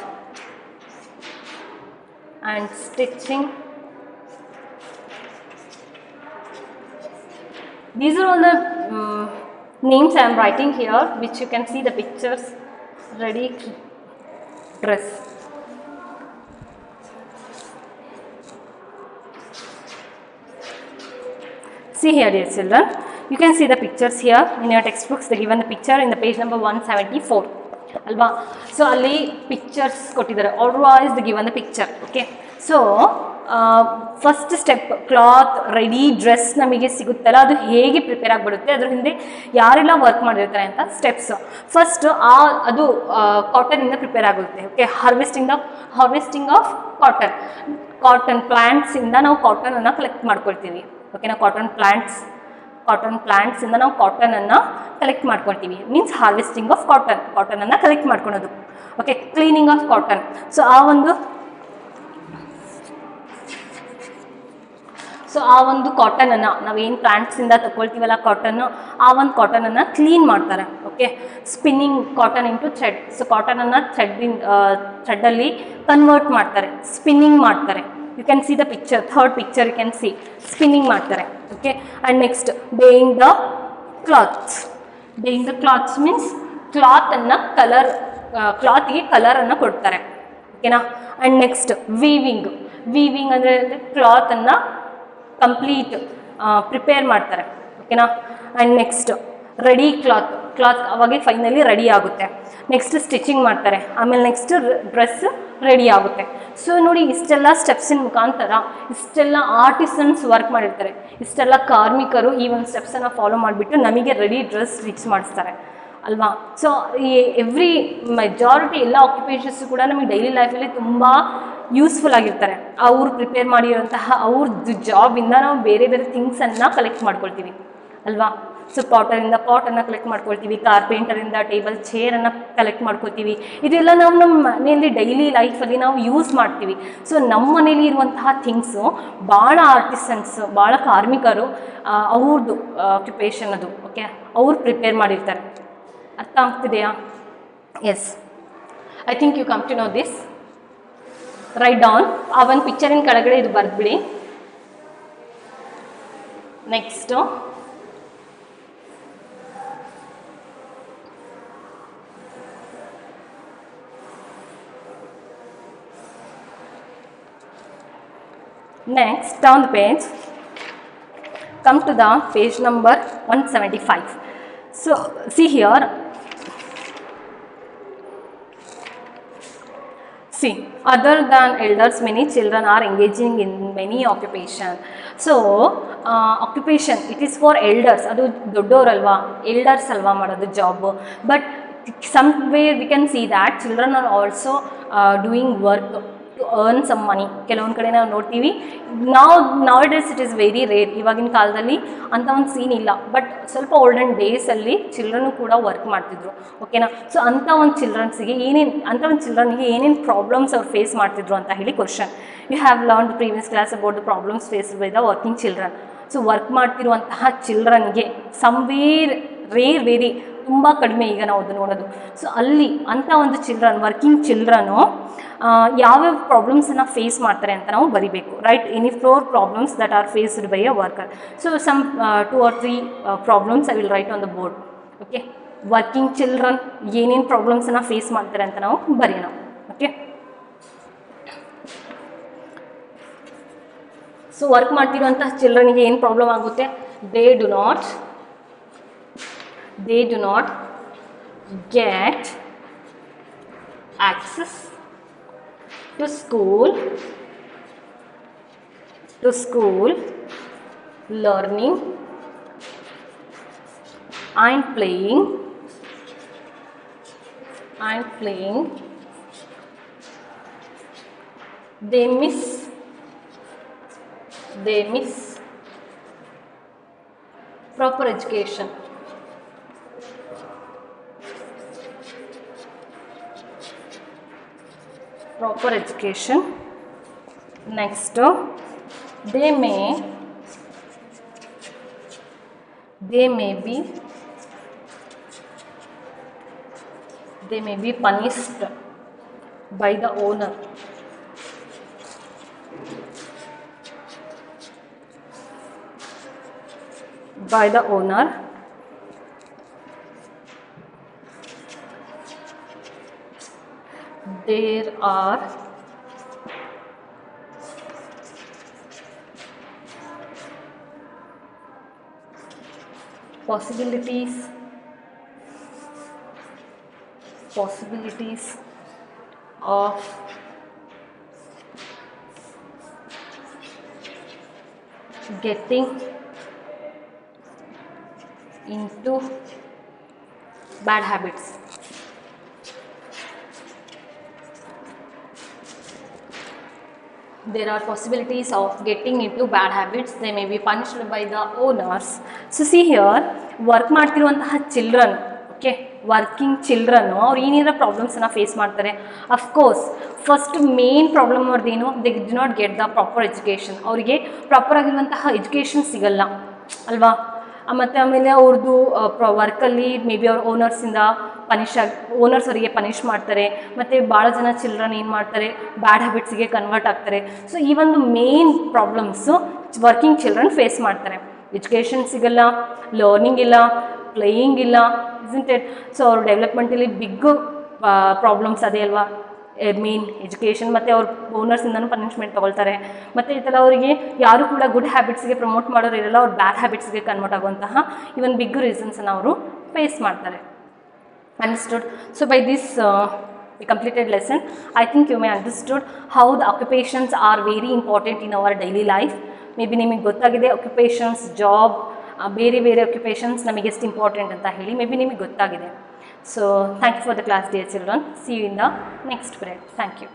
and stitching. These are all the names I am writing here, which you can see the pictures. Ready dress. See here, dear children, you can see the pictures here in your textbooks. They given the picture in the page number 174 alva. So alli pictures kottidare, otherwise they given the picture. Okay, so first step cloth ready dress ನಮಗೆ ಸಿಗುತ್ತಲ್ಲ ಅದು ಹೇಗೆ prepare ಆಗಿಬಿಡುತ್ತೆ, ಅದ್ರ ಹಿಂದೆ ಯಾರೆಲ್ಲ work ಮಾಡಿರ್ತಾರೆ ಅಂತ ಸ್ಟೆಪ್ಸ್. ಫಸ್ಟ್ ಅದು ಕಾಟನಿಂದ ಪ್ರಿಪೇರ್ ಆಗುತ್ತೆ. ಓಕೆ, ಹಾರ್ವೆಸ್ಟಿಂಗ್ ಆಫ್ ಕಾಟನ್ ಪ್ಲಾಂಟ್ಸಿಂದ ನಾವು ಕಾಟನನ್ನು ಕಲೆಕ್ಟ್ ಮಾಡ್ಕೊಳ್ತೀವಿ. ಓಕೆನಾ, ಕಾಟನ್ ಪ್ಲಾಂಟ್ಸಿಂದ ನಾವು ಕಾಟನನ್ನು ಕಲೆಕ್ಟ್ ಮಾಡ್ಕೊಳ್ತೀವಿ. ಮೀನ್ಸ್ ಹಾರ್ವೆಸ್ಟಿಂಗ್ ಆಫ್ ಕಾಟನನ್ನು ಕಲೆಕ್ಟ್ ಮಾಡ್ಕೊಳೋದು. Okay, cleaning of cotton. So ಆ ಒಂದು ಕಾಟನನ್ನು ನಾವೇನು ಪ್ಲಾಂಟ್ಸಿಂದ ತಗೊಳ್ತೀವಲ್ಲ ಕಾಟನ್ನು, ಆ ಒಂದು ಕಾಟನನ್ನು ಕ್ಲೀನ್ ಮಾಡ್ತಾರೆ. Okay, spinning cotton into thread. So ಕಾಟನನ್ನು ಥ್ರೆಡ್ಡಲ್ಲಿ ಕನ್ವರ್ಟ್ ಮಾಡ್ತಾರೆ, ಸ್ಪಿನ್ನಿಂಗ್ ಮಾಡ್ತಾರೆ. You can see the picture, third picture you can see spinning ಮಾಡ್ತಾರೆ. Okay, and next dyeing the clothes means ಕ್ಲಾತನ್ನು ಕ್ಲಾತ್ಗೆ ಕಲರನ್ನು ಕೊಡ್ತಾರೆ, ಓಕೆನಾ. ಆ್ಯಂಡ್ ನೆಕ್ಸ್ಟ್ ವೀವಿಂಗ್ ಅಂದರೆ ಕ್ಲಾತನ್ನು ಕಂಪ್ಲೀಟ್ ಪ್ರಿಪೇರ್ ಮಾಡ್ತಾರೆ, ಓಕೆನಾ. ಆ್ಯಂಡ್ ನೆಕ್ಸ್ಟ್ ರೆಡಿ ಕ್ಲಾತ್ ಅವಾಗೆ ಫೈನಲಿ ರೆಡಿ ಆಗುತ್ತೆ. ನೆಕ್ಸ್ಟ್ ಸ್ಟಿಚಿಂಗ್ ಮಾಡ್ತಾರೆ, ಆಮೇಲೆ ನೆಕ್ಸ್ಟ್ ಡ್ರೆಸ್ ರೆಡಿ ಆಗುತ್ತೆ. ಸೊ ನೋಡಿ, ಇಷ್ಟೆಲ್ಲ ಸ್ಟೆಪ್ಸಿನ ಮುಖಾಂತರ ಇಷ್ಟೆಲ್ಲ ಆರ್ಟಿಸನ್ಸ್ ವರ್ಕ್ ಮಾಡಿರ್ತಾರೆ, ಇಷ್ಟೆಲ್ಲ ಕಾರ್ಮಿಕರು ಈ ಒಂದು ಸ್ಟೆಪ್ಸನ್ನು ಫಾಲೋ ಮಾಡಿಬಿಟ್ಟು ನಮಗೆ ರೆಡಿ ಡ್ರೆಸ್ ಸ್ಟಿಚ್ ಮಾಡಿಸ್ತಾರೆ ಅಲ್ವಾ. ಸೊ ಈ ಮೆಜಾರಿಟಿ ಎಲ್ಲ ಆಕ್ಯುಪೇಷನ್ಸು ಕೂಡ ನಮಗೆ ಡೈಲಿ ಲೈಫಲ್ಲಿ ತುಂಬ ಯೂಸ್ಫುಲ್ ಆಗಿರ್ತಾರೆ. ಅವ್ರು ಪ್ರಿಪೇರ್ ಮಾಡಿರೋಂತಹ ಅವ್ರದ್ದು ಜಾಬಿಂದ ನಾವು ಬೇರೆ ಬೇರೆ ಥಿಂಗ್ಸನ್ನು ಕಲೆಕ್ಟ್ ಮಾಡ್ಕೊಳ್ತೀವಿ ಅಲ್ವಾ. ಸೊ ಪಾಟರಿಂದ ಪಾಟನ್ನು ಕಲೆಕ್ಟ್ ಮಾಡ್ಕೊಳ್ತೀವಿ, ಕಾರ್ಪೆಂಟರಿಂದ ಟೇಬಲ್ ಚೇರನ್ನು ಕಲೆಕ್ಟ್ ಮಾಡ್ಕೊಳ್ತೀವಿ. ಇದೆಲ್ಲ ನಾವು ನಮ್ಮ ಮನೆಯಲ್ಲಿ ಡೈಲಿ ಲೈಫಲ್ಲಿ ನಾವು ಯೂಸ್ ಮಾಡ್ತೀವಿ. ಸೊ ನಮ್ಮ ಮನೇಲಿ ಇರುವಂತಹ ಥಿಂಗ್ಸು ಭಾಳ ಆರ್ಟಿಸನ್ಸ್, ಭಾಳ ಕಾರ್ಮಿಕರು ಅವ್ರದ್ದು ಆಕ್ಯುಪೇಷನ್ ಅದು, ಓಕೆ, ಅವ್ರು ಪ್ರಿಪೇರ್ ಮಾಡಿರ್ತಾರೆ. ಅರ್ಥ ಆಗ್ತಿದೆಯಾ? Yes, I think you come to know this. Right down, ಆ ಒಂದು ಪಿಕ್ಚರಿನ ಕೆಳಗಡೆ ಇದು ಬರೆದ್ಬಿಡಿ. Next next down the page, come to the page number 175. So see here, see, other than elders many children are engaging in many occupation. So occupation, it is for elders, adu doddoralva, elders alva madodu job. But somewhere we can see that children are also doing work to earn some money. ಕೆಲವೊಂದು ಕಡೆ ನಾವು ನೋಡ್ತೀವಿ. Now days it is very rare. ಇವಾಗಿನ ಕಾಲದಲ್ಲಿ ಅಂಥ ಒಂದು scene ಇಲ್ಲ, but ಸ್ವಲ್ಪ ಓಲ್ಡನ್ ಡೇಸಲ್ಲಿ ಚಿಲ್ಡ್ರನ್ನು ಕೂಡ ವರ್ಕ್ ಮಾಡ್ತಿದ್ರು, ಓಕೆನಾ. ಸೊ ಅಂಥ ಒಂದು ಚಿಲ್ಡ್ರನ್ಸಿಗೆ ಏನೇನು ಪ್ರಾಬ್ಲಮ್ಸ್ ಅವ್ರು ಫೇಸ್ ಮಾಡ್ತಿದ್ರು ಅಂತ ಹೇಳಿ question. You have learn previous class about the problems faced by the working children. So work ಮಾಡ್ತಿರುವಂತಹ ಚಿಲ್ಡ್ರನ್ಗೆ ಸಮ್ವೇರ್ ವೆರಿ ತುಂಬ ಕಡಿಮೆ ಈಗ ನಾವು ಅದು ನೋಡೋದು. ಸೊ ಅಲ್ಲಿ ಅಂಥ ಒಂದು ವರ್ಕಿಂಗ್ ಚಿಲ್ಡ್ರನು ಯಾವ್ಯಾವ ಪ್ರಾಬ್ಲಮ್ಸನ್ನು ಫೇಸ್ ಮಾಡ್ತಾರೆ ಅಂತ ನಾವು ಬರಿಬೇಕು, right. Any 4 problems that are faced by a worker. So some 2 or 3 problems I will write on the board, okay. Working children ಏನೇನು ಪ್ರಾಬ್ಲಮ್ಸನ್ನು ಫೇಸ್ ಮಾಡ್ತಾರೆ ಅಂತ ನಾವು ಬರೆಯೋಣ, ಓಕೆ. ಸೊ ವರ್ಕ್ ಮಾಡ್ತಿರುವಂತಹ ಚಿಲ್ಡ್ರನ್ಗೆ ಏನು ಪ್ರಾಬ್ಲಮ್ ಆಗುತ್ತೆ? They do not get access to school learning and playing. They miss proper education. Next, they may be punished by the owner. There are possibilities of getting into bad habits. There are possibilities of getting into bad habits. They may be punished by the owners. So see here, work ಮಾಡ್ತಿರುವಂತಹ children, okay, working ಚಿಲ್ಡ್ರನ್ನು ಅವ್ರು ಏನೇನೋ ಪ್ರಾಬ್ಲಮ್ಸನ್ನು face ಮಾಡ್ತಾರೆ. Of course first main problem ಅವ್ರದ್ದೇನು? They do not get the proper education. ಅವರಿಗೆ proper ಆಗಿರುವಂತಹ education ಸಿಗಲ್ಲ ಅಲ್ವಾ. ಮತ್ತು ಆಮೇಲೆ ಅವ್ರದ್ದು ವರ್ಕಲ್ಲಿ ಮೇ ಬಿ ಅವ್ರ ಓನರ್ಸ್ ಅವರಿಗೆ ಪನಿಷ್ ಮಾಡ್ತಾರೆ. ಮತ್ತು ಭಾಳ ಜನ ಚಿಲ್ಡ್ರನ್ ಏನು ಮಾಡ್ತಾರೆ, ಬ್ಯಾಡ್ ಹ್ಯಾಬಿಟ್ಸಿಗೆ ಕನ್ವರ್ಟ್ ಆಗ್ತಾರೆ. ಸೊ ಈ ಒಂದು main problems working children face ಮಾಡ್ತಾರೆ. ಎಜುಕೇಷನ್ ಸಿಗಲ್ಲ, ಲರ್ನಿಂಗ್ ಇಲ್ಲ, ಪ್ಲೇಯಿಂಗ್ ಇಲ್ಲ, ಇಸ್ಂಟ್ ಇಟ್? ಸೊ ಅವ್ರ ಡೆವಲಪ್ಮೆಂಟಲಿ ಬಿಗ್ ಪ್ರಾಬ್ಲಮ್ಸ್ ಅದೇ ಅಲ್ವಾ ಮೇನ್ ಎಜುಕೇಷನ್, ಮತ್ತು ಅವ್ರ ಓನರ್ಸಿಂದನೂ ಪನಿಷ್ಮೆಂಟ್ ತೊಗೊಳ್ತಾರೆ. ಮತ್ತು ಈ ಥರ ಅವರಿಗೆ ಯಾರು ಕೂಡ ಗುಡ್ ಹ್ಯಾಬಿಟ್ಸ್ಗೆ ಪ್ರಮೋಟ್ ಮಾಡೋರು ಇರಲ್ಲ, ಅವ್ರು ಬ್ಯಾಡ್ ಹ್ಯಾಬಿಟ್ಸ್ಗೆ ಕನ್ವರ್ಟ್ ಆಗುವಂತಹ ಇವನ್ ಬಿಗ್ ರೀಸನ್ಸನ್ನು ಅವರು ಫೇಸ್ ಮಾಡ್ತಾರೆ. Understood? So by this we completed lesson. I think you may understood how the occupations are very important in our daily life. Maybe ನಿಮಗೆ ಗೊತ್ತಾಗಿದೆ occupations, ಜಾಬ್, ಬೇರೆ ಬೇರೆ occupations ನಮಗೆ ಎಷ್ಟು ಇಂಪಾರ್ಟೆಂಟ್ ಅಂತ ಹೇಳಿ ಮೇ ಬಿ ನಿಮಗೆ ಗೊತ್ತಾಗಿದೆ. So thank you for the class, dear children. See you in the next period. Thank you.